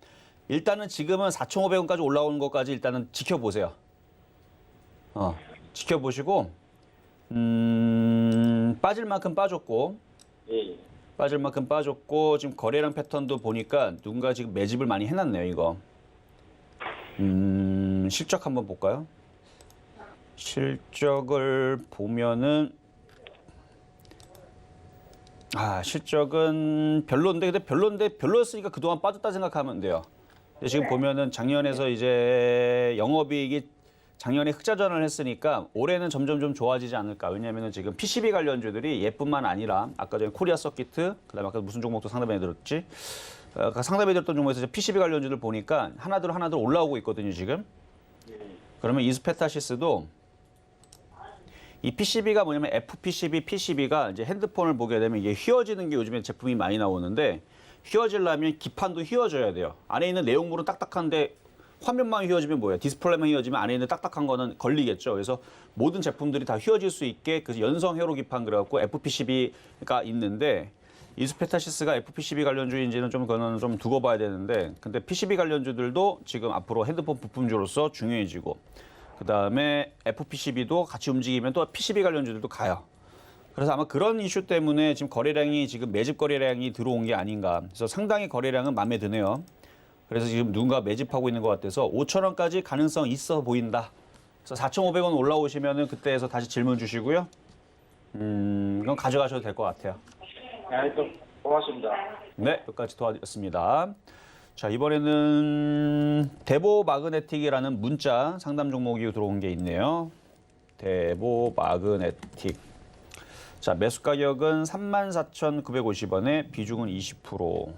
일단은 지금은 4,500원까지 올라오는 것까지 일단은 지켜보세요. 지켜보시고 빠질 만큼 빠졌고 예. 빠질 만큼 빠졌고 지금 거래량 패턴도 보니까 누군가 지금 매집을 많이 해놨네요. 이거 실적 한번 볼까요? 실적을 보면은 실적은 별론데 별로였으니까 그동안 빠졌다 생각하면 돼요. 근데 지금 보면은 작년에서 이제 영업이익이 작년에 흑자전환을 했으니까 올해는 점점 좀 좋아지지 않을까. 왜냐하면 지금 PCB 관련주들이 얘뿐만 아니라 아까 전에 코리아 서키트, 그다음에 아까 무슨 종목도 상담해 드렸지. 상담해 드렸던 종목에서 PCB 관련주들 보니까 하나둘 올라오고 있거든요, 지금. 그러면 이스페타시스도 이 PCB가 뭐냐면 FPCB, PCB가 이제 핸드폰을 보게 되면 이게 휘어지는 게 요즘에 제품이 많이 나오는데 휘어지려면 기판도 휘어져야 돼요. 안에 있는 내용물은 딱딱한데 화면만 휘어지면 뭐예요? 디스플레이만 휘어지면 안에 있는 딱딱한 거는 걸리겠죠. 그래서 모든 제품들이 다 휘어질 수 있게 그 연성 회로 기판 그래갖고 FPCB가 있는데 이스페타시스가 FPCB 관련주인지는 좀 그거는 좀 두고 봐야 되는데 근데 PCB 관련주들도 지금 앞으로 핸드폰 부품주로서 중요해지고 그다음에 FPCB도 같이 움직이면 또 PCB 관련주들도 가요. 그래서 아마 그런 이슈 때문에 지금 거래량이 지금 매집 거래량이 들어온 게 아닌가. 그래서 상당히 거래량은 마음에 드네요. 그래서 지금 누군가 매집하고 있는 것 같아서 5,000원까지 가능성 있어 보인다. 그래서 4,500원 올라오시면은 그때에서 다시 질문 주시고요. 그럼 가져가셔도 될 것 같아요. 좀 고맙습니다. 네, 여기까지 도와드렸습니다. 자, 이번에는 대보 마그네틱이라는 문자 상담 종목이 들어온 게 있네요. 대보 마그네틱. 자, 매수 가격은 34,950원에 비중은 20%.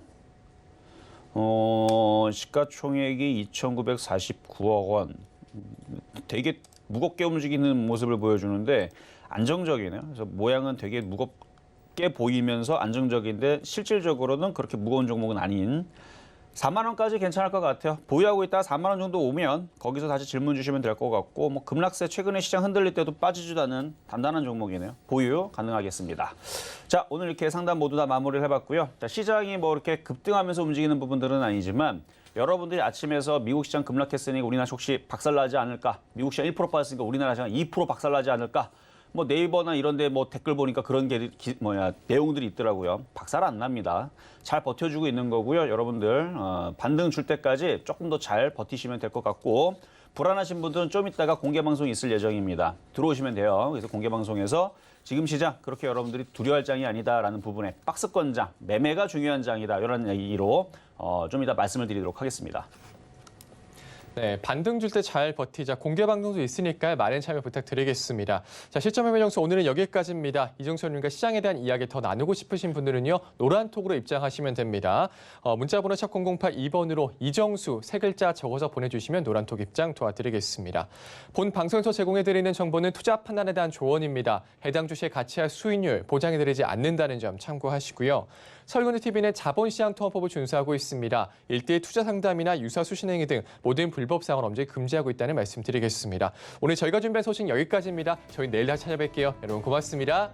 시가총액이 2,949억 원. 되게 무겁게 움직이는 모습을 보여주는데 안정적이네요. 그래서 모양은 되게 무겁게 보이면서 안정적인데 실질적으로는 그렇게 무거운 종목은 아닌 4만 원까지 괜찮을 것 같아요. 보유하고 있다가 4만 원 정도 오면 거기서 다시 질문 주시면 될 것 같고 뭐 급락세 최근에 시장 흔들릴 때도 빠지지도 않은 단단한 종목이네요. 보유 가능하겠습니다. 자, 오늘 이렇게 상담 모두 다 마무리를 해봤고요. 자, 시장이 뭐 이렇게 급등하면서 움직이는 부분들은 아니지만 여러분들이 아침에서 미국 시장 급락했으니 우리나라 혹시 박살나지 않을까? 미국 시장 1% 빠졌으니까 우리나라 시장 2% 박살나지 않을까? 뭐 네이버나 이런데 뭐 댓글 보니까 그런 게 내용들이 있더라고요. 박살 안 납니다. 잘 버텨주고 있는 거고요. 여러분들 반등 줄 때까지 조금 더 잘 버티시면 될 것 같고 불안하신 분들은 좀 이따가 공개 방송이 있을 예정입니다. 들어오시면 돼요. 그래서 공개 방송에서 지금 시장 그렇게 여러분들이 두려워할 장이 아니다라는 부분에 박스권 장, 매매가 중요한 장이다 이런 얘기로 좀 이따 말씀을 드리도록 하겠습니다. 네, 반등 줄 때 잘 버티자. 공개 방송도 있으니까 많은 참여 부탁드리겠습니다. 자, 실전 매매 정수 오늘은 여기까지입니다. 이정수 의원님과 시장에 대한 이야기 더 나누고 싶으신 분들은요. 노란톡으로 입장하시면 됩니다. 문자번호 샵 0082번으로 이정수 세 글자 적어서 보내주시면 노란톡 입장 도와드리겠습니다. 본 방송에서 제공해드리는 정보는 투자 판단에 대한 조언입니다. 해당 주식의 가치와 수익률 보장해드리지 않는다는 점 참고하시고요. 설건우TV는 자본시장 통합법을 준수하고 있습니다. 일대일 투자 상담이나 유사수 신행위 등 모든 불법 사항을 엄정히 금지하고 있다는 말씀드리겠습니다. 오늘 저희가 준비한 소식 여기까지입니다. 저희 내일 다시 찾아뵐게요. 여러분 고맙습니다.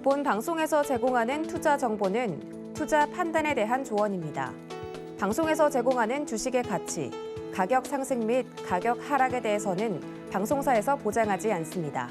본 방송에서 제공하는 투자 정보는 투자 판단에 대한 조언입니다. 방송에서 제공하는 주식의 가치, 가격 상승 및 가격 하락에 대해서는 방송사에서 보장하지 않습니다.